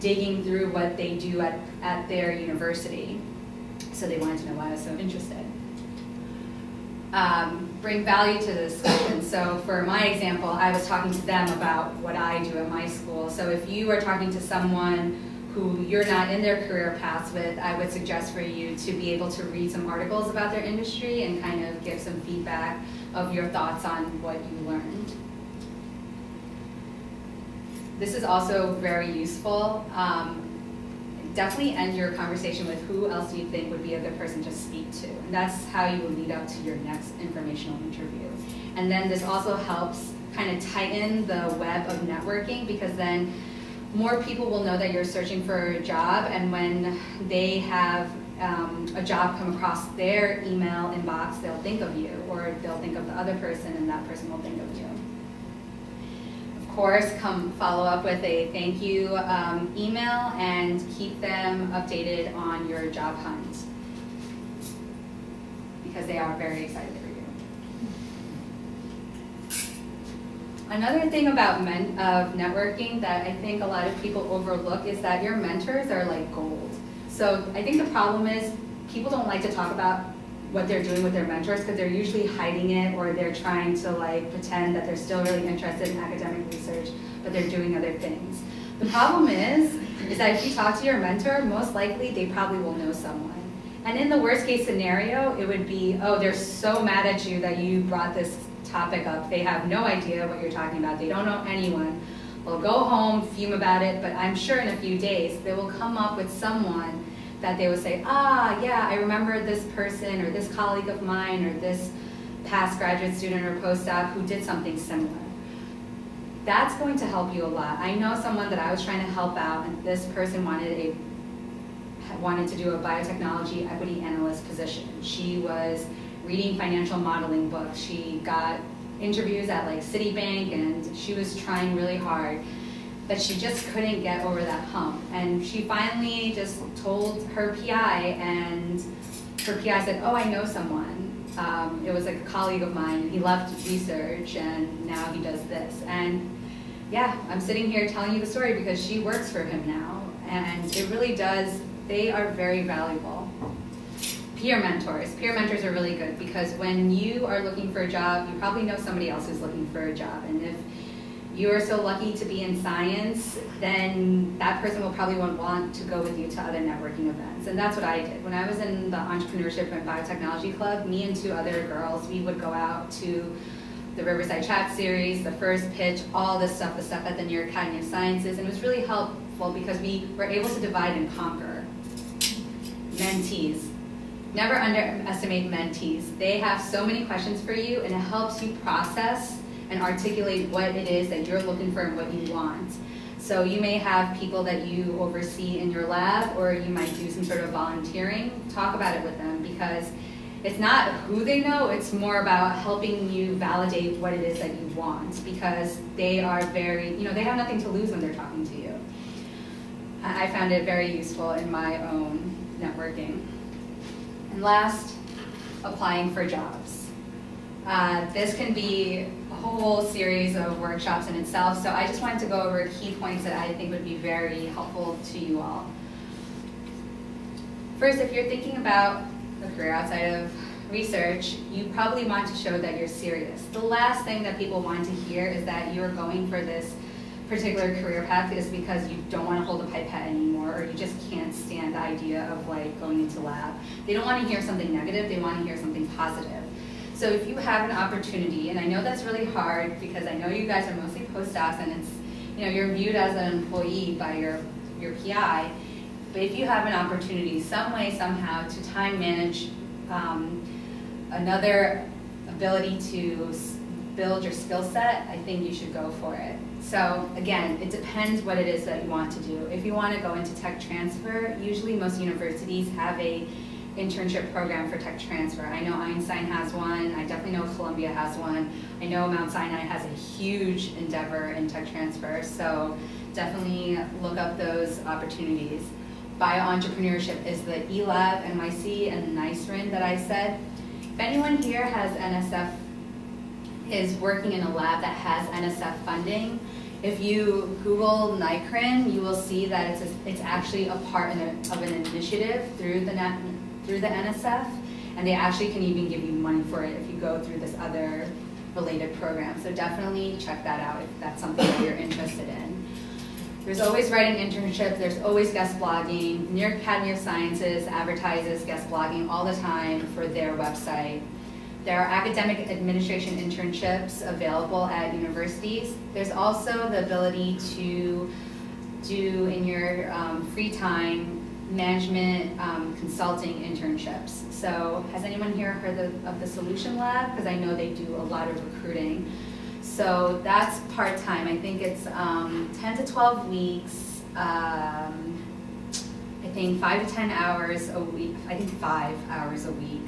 digging through what they do at their university. So they wanted to know why I was so interested. Bring value to the discussion. So for my example, I was talking to them about what I do at my school. So if you are talking to someone who you're not in their career paths with, I would suggest for you to be able to read some articles about their industry and kind of give some feedback of your thoughts on what you learned. This is also very useful. Definitely end your conversation with who else you think would be a good person to speak to. And that's how you will lead up to your next informational interview. And then this also helps kind of tighten the web of networking, because then more people will know that you're searching for a job, and when they have a job come across their email inbox, they'll think of you, or they'll think of the other person, and that person will think of you. Of course, come follow up with a thank you email and keep them updated on your job hunt, because they are very excited for you. Another thing about networking that I think a lot of people overlook is that your mentors are like gold. So I think the problem is people don't like to talk about what they're doing with their mentors because they're usually hiding it, or they're trying to like pretend that they're still really interested in academic research, but they're doing other things. The problem is that if you talk to your mentor, most likely they probably will know someone. And in the worst case scenario, it would be, oh, they're so mad at you that you brought this topic up. They have no idea what you're talking about. They don't know anyone. Well, go home, fume about it, but I'm sure in a few days they will come up with someone that they would say, ah, yeah, I remember this person or this colleague of mine or this past graduate student or postdoc who did something similar. That's going to help you a lot. I know someone that I was trying to help out, and this person wanted to do a biotechnology equity analyst position. She was reading financial modeling books. She got interviews at like Citibank, and she was trying really hard. But she just couldn't get over that hump. And she finally just told her PI, and her PI said, oh, I know someone. It was like a colleague of mine, and he left research, and now he does this. And yeah, I'm sitting here telling you the story because she works for him now. And it really does, they are very valuable. Peer mentors. Peer mentors are really good because when you are looking for a job, you probably know somebody else who's looking for a job. And if you are so lucky to be in science, then that person will probably want to go with you to other networking events. And that's what I did. When I was in the Entrepreneurship and Biotechnology Club, me and 2 other girls, we would go out to the Riverside Chat Series, the first pitch, all this stuff, the stuff at the New York Academy of Sciences, and it was really helpful because we were able to divide and conquer. Mentees. Never underestimate mentees. They have so many questions for you, and it helps you process and articulate what it is that you're looking for and what you want. So you may have people that you oversee in your lab, or you might do some sort of volunteering. Talk about it with them because it's not who they know, it's more about helping you validate what it is that you want, because they are very, they have nothing to lose when they're talking to you. I found it very useful in my own networking. And last, applying for jobs. This can be a whole series of workshops in itself, so I just wanted to go over key points that I think would be very helpful to you all. First, if you're thinking about a career outside of research, you probably want to show that you're serious. The last thing that people want to hear is that you're going for this particular career path is because you don't want to hold a pipette anymore, or you just can't stand the idea of like going into lab. They don't want to hear something negative, they want to hear something positive. So if you have an opportunity, and I know that's really hard because I know you guys are mostly postdocs and it's, you're viewed as an employee by your PI, but if you have an opportunity some way, somehow to time manage another ability to build your skill set, I think you should go for it. So again, it depends what it is that you want to do. If you want to go into tech transfer, usually most universities have a internship program for tech transfer. I know Einstein has one, I definitely know Columbia has one. I know Mount Sinai has a huge endeavor in tech transfer, so definitely look up those opportunities. Bioentrepreneurship is the eLab, NYC, and NYSRIN that I said. If anyone here has NSF, is working in a lab that has NSF funding, if you Google NYCRIN, you will see that it's actually a part of an initiative through the NSF, and they actually can even give you money for it if you go through this other related program. So definitely check that out if that's something that you're interested in. There's always writing internships, there's always guest blogging. New York Academy of Sciences advertises guest blogging all the time for their website. There are academic administration internships available at universities. There's also the ability to do in your free time management consulting internships. So has anyone here heard of the Solution Lab? Because I know they do a lot of recruiting. So that's part-time. I think it's 10 to 12 weeks. I think 5 to 10 hours a week. I think 5 hours a week.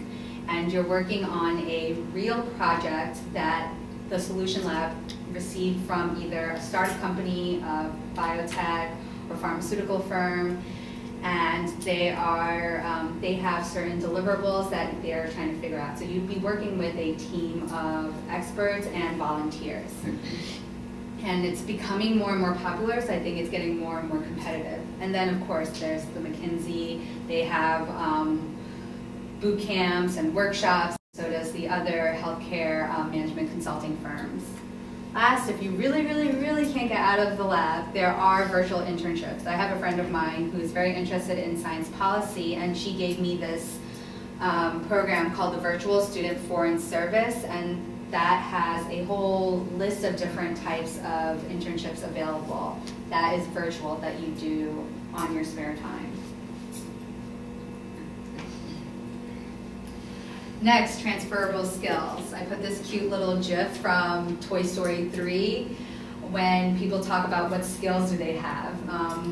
And you're working on a real project that the Solution Lab received from either a startup company, a biotech, or pharmaceutical firm, and they have certain deliverables that they're trying to figure out. So you'd be working with a team of experts and volunteers. And it's becoming more and more popular, so I think it's getting more and more competitive. And then, of course, there's the McKinsey. They have boot camps and workshops. So does the other healthcare management consulting firms. Last, if you really, really, really can't get out of the lab, there are virtual internships. I have a friend of mine who's very interested in science policy, and she gave me this program called the Virtual Student Foreign Service, and that has a whole list of different types of internships available. That is virtual, that you do on your spare time. Next, transferable skills. I put this cute little GIF from Toy Story 3 when people talk about what skills do they have.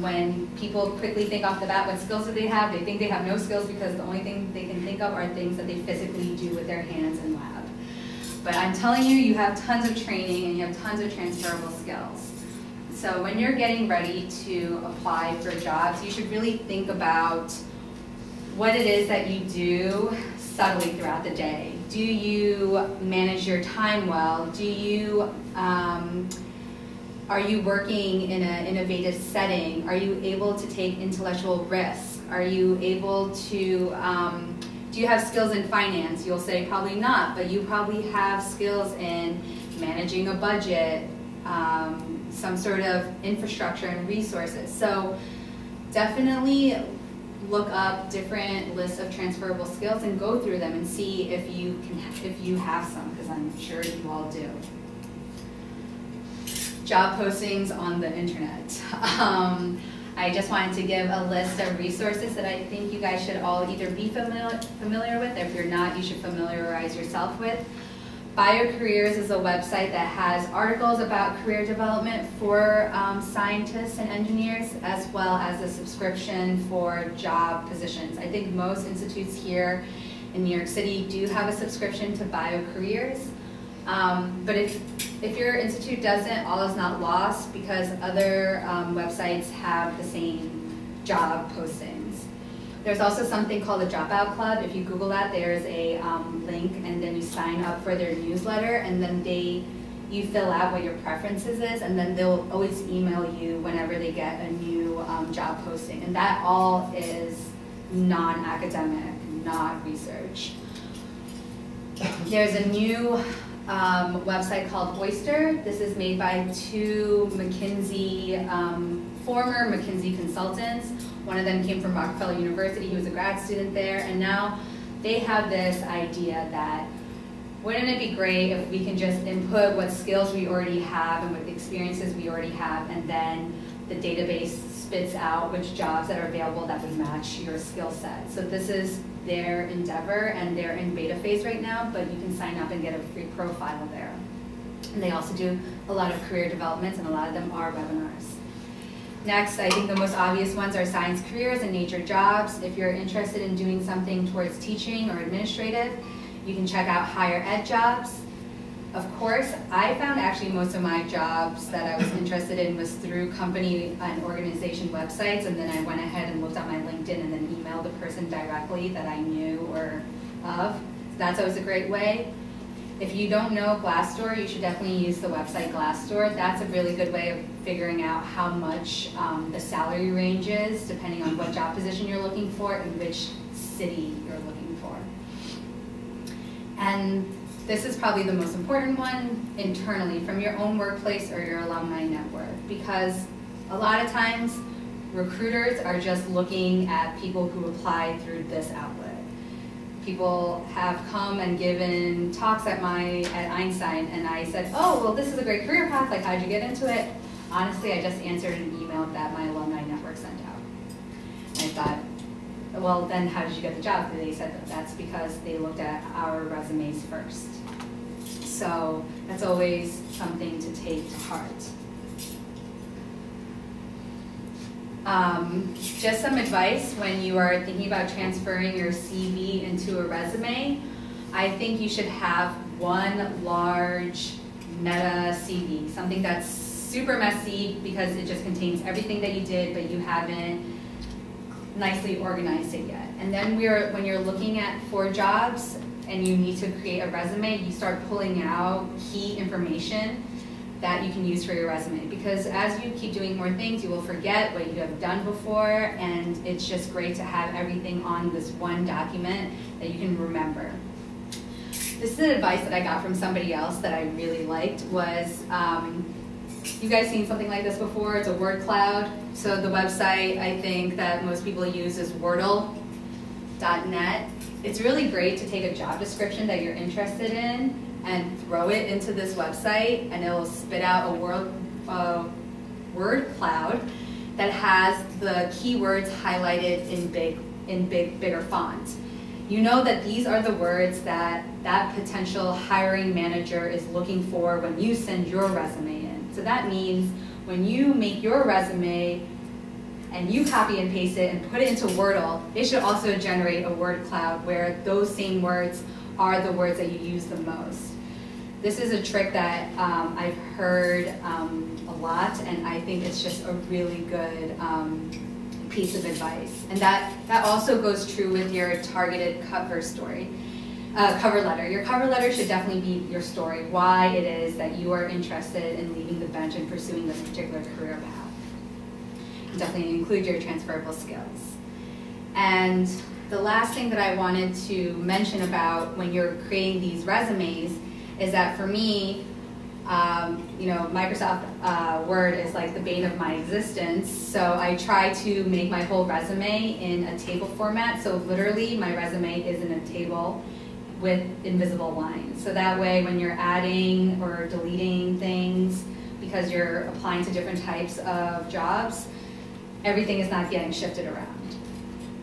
When people quickly think off the bat, what skills do they have? They think they have no skills because the only thing they can think of are things that they physically do with their hands in lab. But I'm telling you, you have tons of training and you have tons of transferable skills. So when you're getting ready to apply for jobs, you should really think about what it is that you do subtly throughout the day. Do you manage your time well? Do you, are you working in an innovative setting? Are you able to take intellectual risks? Are you able to, do you have skills in finance? You'll say probably not, but you probably have skills in managing a budget, some sort of infrastructure and resources. So definitely look up different lists of transferable skills and go through them and see if you have some, because I'm sure you all do. Job postings on the internet. I just wanted to give a list of resources that I think you guys should all either be familiar with, or if you're not, you should familiarize yourself with. BioCareers is a website that has articles about career development for scientists and engineers, as well as a subscription for job positions. I think most institutes here in New York City do have a subscription to BioCareers. But if your institute doesn't, all is not lost, because other websites have the same job postings. There's also something called the Dropout Club. If you Google that, there's a link, and then you sign up for their newsletter, and then you fill out what your preferences is, and then they'll always email you whenever they get a new job posting. And that all is non-academic, not research. There's a new website called Oyster. This is made by two McKinsey, former McKinsey consultants. One of them came from Rockefeller University. He was a grad student there, and now they have this idea that wouldn't it be great if we can just input what skills we already have and what experiences we already have, and then the database spits out which jobs that are available that would match your skill set. So this is their endeavor, and they're in beta phase right now, but you can sign up and get a free profile there. And they also do a lot of career developments, and a lot of them are webinars. Next, I think the most obvious ones are science careers and nature jobs. If you're interested in doing something towards teaching or administrative, you can check out higher ed jobs. Of course, I found actually most of my jobs that I was interested in was through company and organization websites, and then I went ahead and looked at my LinkedIn and then emailed the person directly that I knew or of. So that's always a great way. If you don't know Glassdoor, you should definitely use the website Glassdoor. That's a really good way of figuring out how much the salary range is, depending on what job position you're looking for and which city you're looking for. And this is probably the most important one, internally, from your own workplace or your alumni network, because a lot of times recruiters are just looking at people who apply through this outlet. People have come and given talks at Einstein, and I said, oh, well, this is a great career path, like how'd you get into it? Honestly, I just answered an email that my alumni network sent out. And I thought, well, then how did you get the job? And they said that that's because they looked at our resumes first. So that's always something to take to heart. Just some advice when you are thinking about transferring your CV into a resume. I think you should have one large meta CV, something that's super messy because it just contains everything that you did, but you haven't nicely organized it yet. And then when you're looking for jobs and you need to create a resume, you start pulling out key information that you can use for your resume, because as you keep doing more things, you will forget what you have done before, and it's just great to have everything on this one document that you can remember. This is advice that I got from somebody else that I really liked was, you guys seen something like this before? It's a word cloud. So the website I think that most people use is wordle.net. It's really great to take a job description that you're interested in and throw it into this website, and it will spit out a word cloud that has the keywords highlighted in bigger font. You know that these are the words that that potential hiring manager is looking for when you send your resume in. So that means when you make your resume and you copy and paste it and put it into Wordle, it should also generate a word cloud where those same words are the words that you use the most. This is a trick that I've heard a lot, and I think it's just a really good piece of advice. And that also goes true with your targeted cover letter. Your cover letter should definitely be your story, why it is that you are interested in leaving the bench and pursuing this particular career path. And definitely include your transferable skills. And the last thing that I wanted to mention about when you're creating these resumes is that for me, Microsoft Word is like the bane of my existence. So I try to make my whole resume in a table format. So literally, my resume is in a table with invisible lines. So that way, when you're adding or deleting things, because you're applying to different types of jobs, everything is not getting shifted around.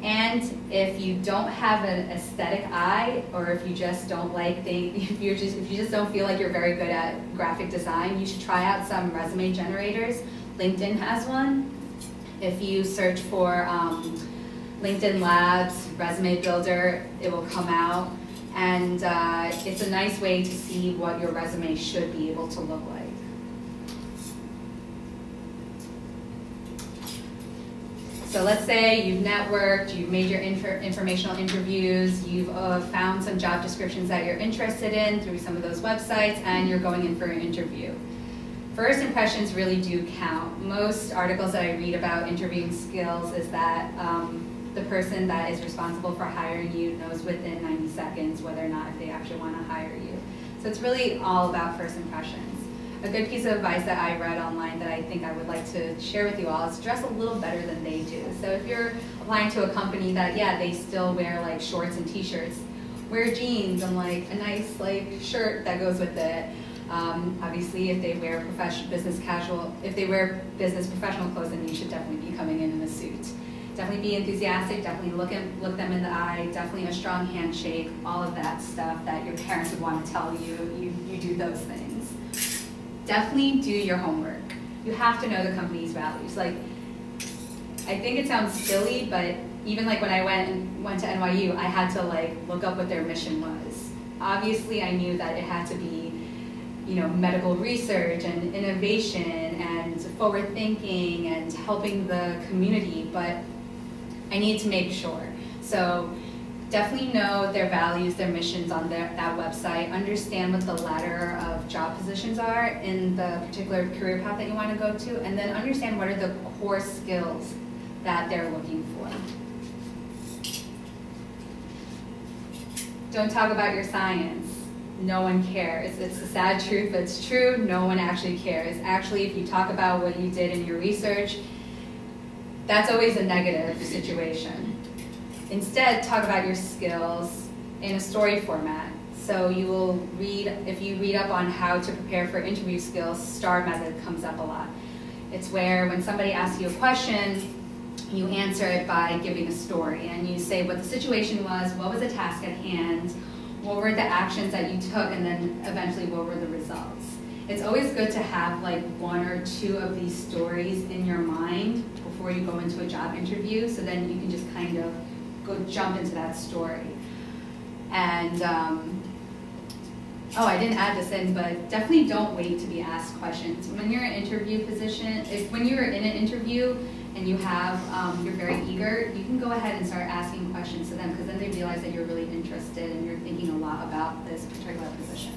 And if you don't have an aesthetic eye, or if you just don't like things, if you just don't feel like you're very good at graphic design, you should try out some resume generators. LinkedIn has one. If you search for LinkedIn Labs Resume Builder, it will come out. And it's a nice way to see what your resume should be able to look like. So let's say you've networked, you've made your informational interviews, you've found some job descriptions that you're interested in through some of those websites, and you're going in for an interview. First impressions really do count. Most articles that I read about interviewing skills is that the person that is responsible for hiring you knows within 90 seconds whether or not if they actually want to hire you. So it's really all about first impressions. A good piece of advice that I read online that I think I would like to share with you all is dress a little better than they do. So if you're applying to a company that, yeah, they still wear like shorts and t-shirts, wear jeans and like a nice like shirt that goes with it. Obviously, if they wear business professional clothes, then you should definitely be coming in a suit. Definitely be enthusiastic, definitely look them in the eye, definitely a strong handshake, all of that stuff that your parents would want to tell you, you do those things. Definitely do your homework. You have to know the company's values. Like, I think it sounds silly, but even like when I went to NYU, I had to like look up what their mission was. Obviously, I knew that it had to be, medical research and innovation and forward thinking and helping the community, but I need to make sure. So definitely know their values, their missions on that website. Understand what the ladder of job positions are in the particular career path that you want to go to, and then understand what are the core skills that they're looking for. Don't talk about your science. No one cares. It's a sad truth, but it's true. No one actually cares. Actually, if you talk about what you did in your research, that's always a negative situation. Instead, talk about your skills in a story format. So you will if you read up on how to prepare for interview skills, STAR method comes up a lot. It's where when somebody asks you a question, you answer it by giving a story. And you say what the situation was, what was the task at hand, what were the actions that you took, and then eventually what were the results. It's always good to have like one or two of these stories in your mind before you go into a job interview, so then you can just kind of jump into that story. And, I didn't add this in, but definitely don't wait to be asked questions. When you're in an interview position, when you're in an interview and you have, you're very eager, you can go ahead and start asking questions to them, because then they realize that you're really interested and you're thinking a lot about this particular position.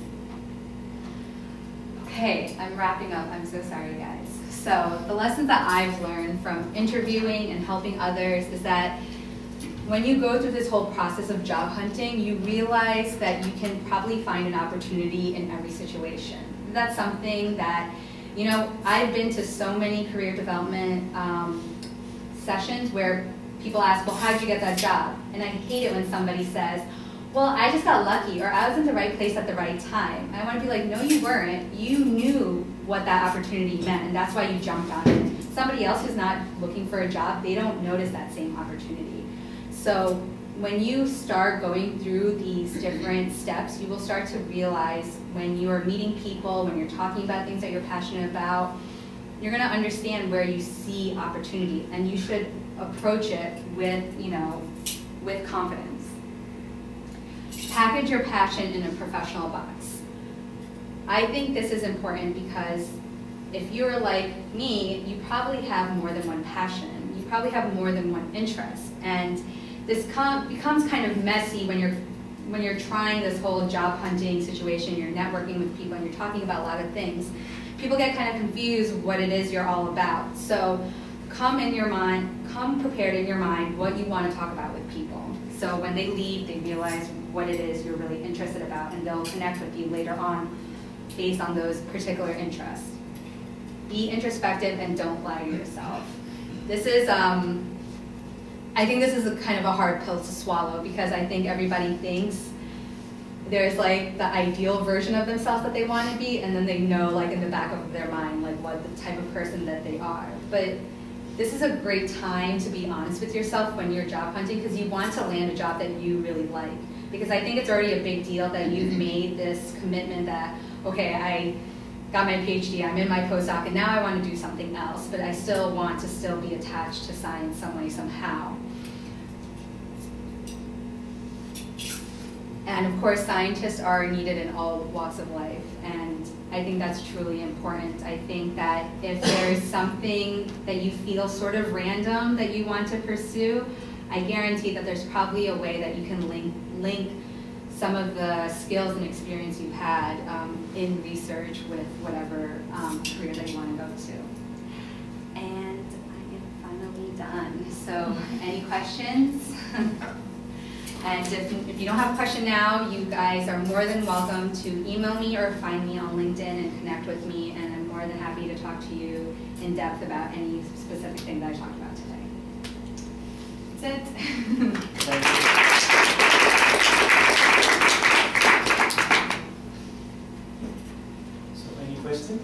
Okay, I'm wrapping up. I'm so sorry, guys. So the lessons that I've learned from interviewing and helping others is that when you go through this whole process of job hunting, you realize that you can probably find an opportunity in every situation. That's something that, you know, I've been to so many career development sessions where people ask, well, how did you get that job? And I hate it when somebody says, well, I just got lucky, or I was in the right place at the right time. I want to be like, no, you weren't. You knew what that opportunity meant, and that's why you jumped on it. Somebody else who's not looking for a job, they don't notice that same opportunity. So when you start going through these different steps, you will start to realize when you are meeting people, when you're talking about things that you're passionate about, you're going to understand where you see opportunity, and you should approach it with, you know, with confidence. Package your passion in a professional box. I think this is important because if you're like me, you probably have more than one passion. You probably have more than one interest, and this becomes kind of messy when you're trying this whole job hunting situation. You're networking with people and you're talking about a lot of things. People get kind of confused what it is you're all about. So come prepared in your mind what you want to talk about with people. So when they leave, they realize what it is you're really interested about, and they'll connect with you later on based on those particular interests. Be introspective and don't lie to yourself. This is, I think this is a kind of a hard pill to swallow, because I think everybody thinks there's like the ideal version of themselves that they want to be, and then they know like in the back of their mind like what the type of person that they are. But this is a great time to be honest with yourself when you're job hunting, because you want to land a job that you really like. Because I think it's already a big deal that you've made this commitment that, okay, I got my PhD, I'm in my postdoc, and now I want to do something else, but I still want to still be attached to science some way, somehow. And of course, scientists are needed in all walks of life, and I think that's truly important. I think that if there's something that you feel sort of random that you want to pursue, I guarantee that there's probably a way that you can link some of the skills and experience you've had in research with whatever career that you want to go to. And I am finally done. So any questions? And if you don't have a question now, you guys are more than welcome to email me or find me on LinkedIn and connect with me, and I'm more than happy to talk to you in depth about any specific thing that I talked about today. That's it. Thank you. So any question?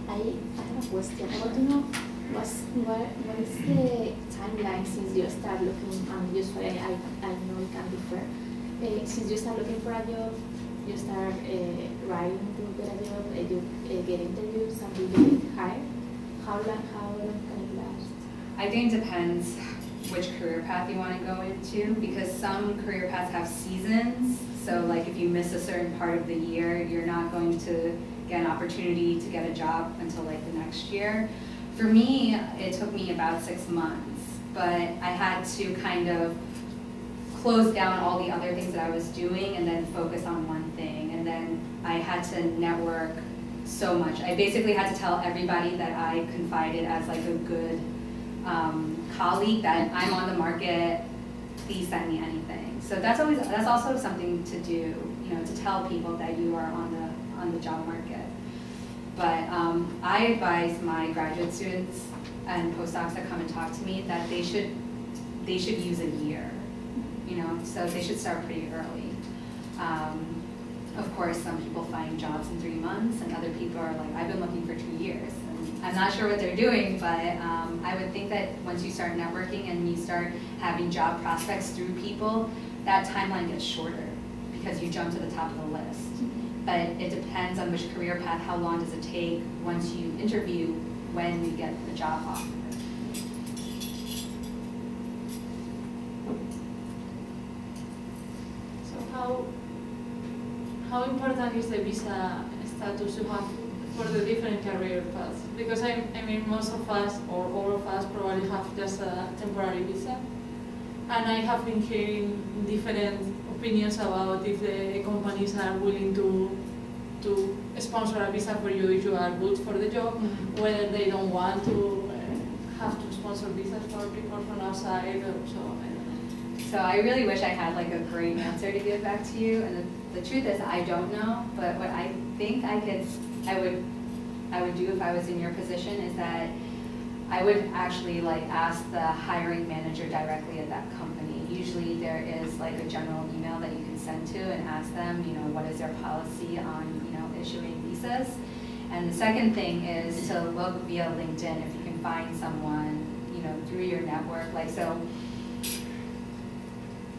I have a question. I want to know what is the timeline since you start looking, usually I know it can differ, since you start looking for a job, you start writing to get a job, you get interviews, and you get hired. How long can it last? I think it depends which career path you want to go into, because some career paths have seasons. So like if you miss a certain part of the year, you're not going to get an opportunity to get a job until like the next year. For me, it took me about 6 months, but I had to kind of close down all the other things that I was doing and then focus on one thing. And then I had to network so much. I basically had to tell everybody that I confided as like a good colleague that I'm on the market, please send me anything. So that's also something to do, you know, to tell people that you are on the job market. But I advise my graduate students and postdocs that come and talk to me that they should use a year, you know, so they should start pretty early. Of course, some people find jobs in 3 months, and other people are like, I've been looking for 2 years. And I'm not sure what they're doing, but I would think that once you start networking and you start having job prospects through people, that timeline gets shorter because you jump to the top of the list. But it depends on which career path, how long does it take once you interview, when you get the job offer. So how important is the visa status you have for the different career paths? Because I mean most of us, or all of us, probably have just a temporary visa. And I have been hearing different opinions about if the companies are willing to sponsor a visa for you if you are good for the job, whether they don't want to have to sponsor visas for people from outside or so. I don't know. So I really wish I had like a great answer to give back to you, and the truth is I don't know, but what I think I would do if I was in your position is that I would actually like ask the hiring manager directly at that company. Usually there is like a general email that you can send to and ask them, you know, what is their policy on, you know, issuing visas. And the second thing is to look via LinkedIn if you can find someone, you know, through your network. Like, so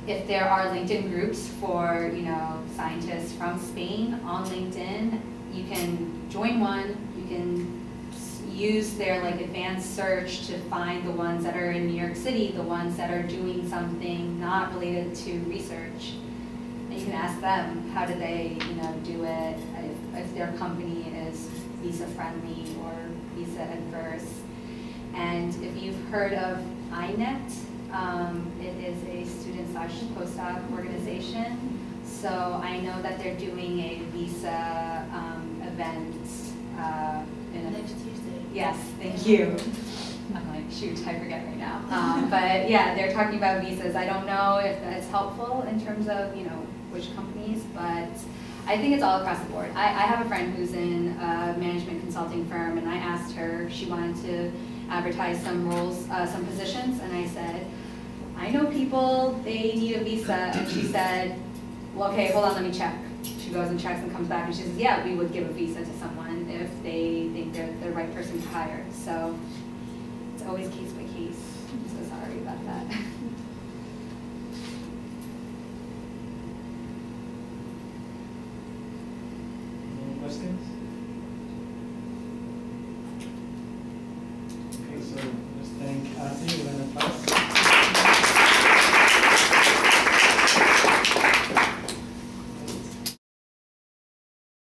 if there are LinkedIn groups for, you know, scientists from Spain on LinkedIn, you can join one, you can use their like advanced search to find the ones that are in New York City, the ones that are doing something not related to research. And you can ask them, how do they, you know, do it, if their company is visa friendly or visa adverse. And if you've heard of INET, it is a student/postdoc organization. So I know that they're doing a visa event Next Tuesday. Yes, thank you. I'm like, shoot, I forget right now. But yeah, they're talking about visas. I don't know if that's helpful in terms of, you know, which companies, but I think it's all across the board. I have a friend who's in a management consulting firm, and I asked her, she wanted to advertise some roles, some positions, and I said, I know people, they need a visa, and she said, well, okay, hold on, let me check. She goes and checks and comes back, and she says, yeah, we would give a visa to someone if they think they're the right person to hire. So it's always case by case. I'm so sorry about that.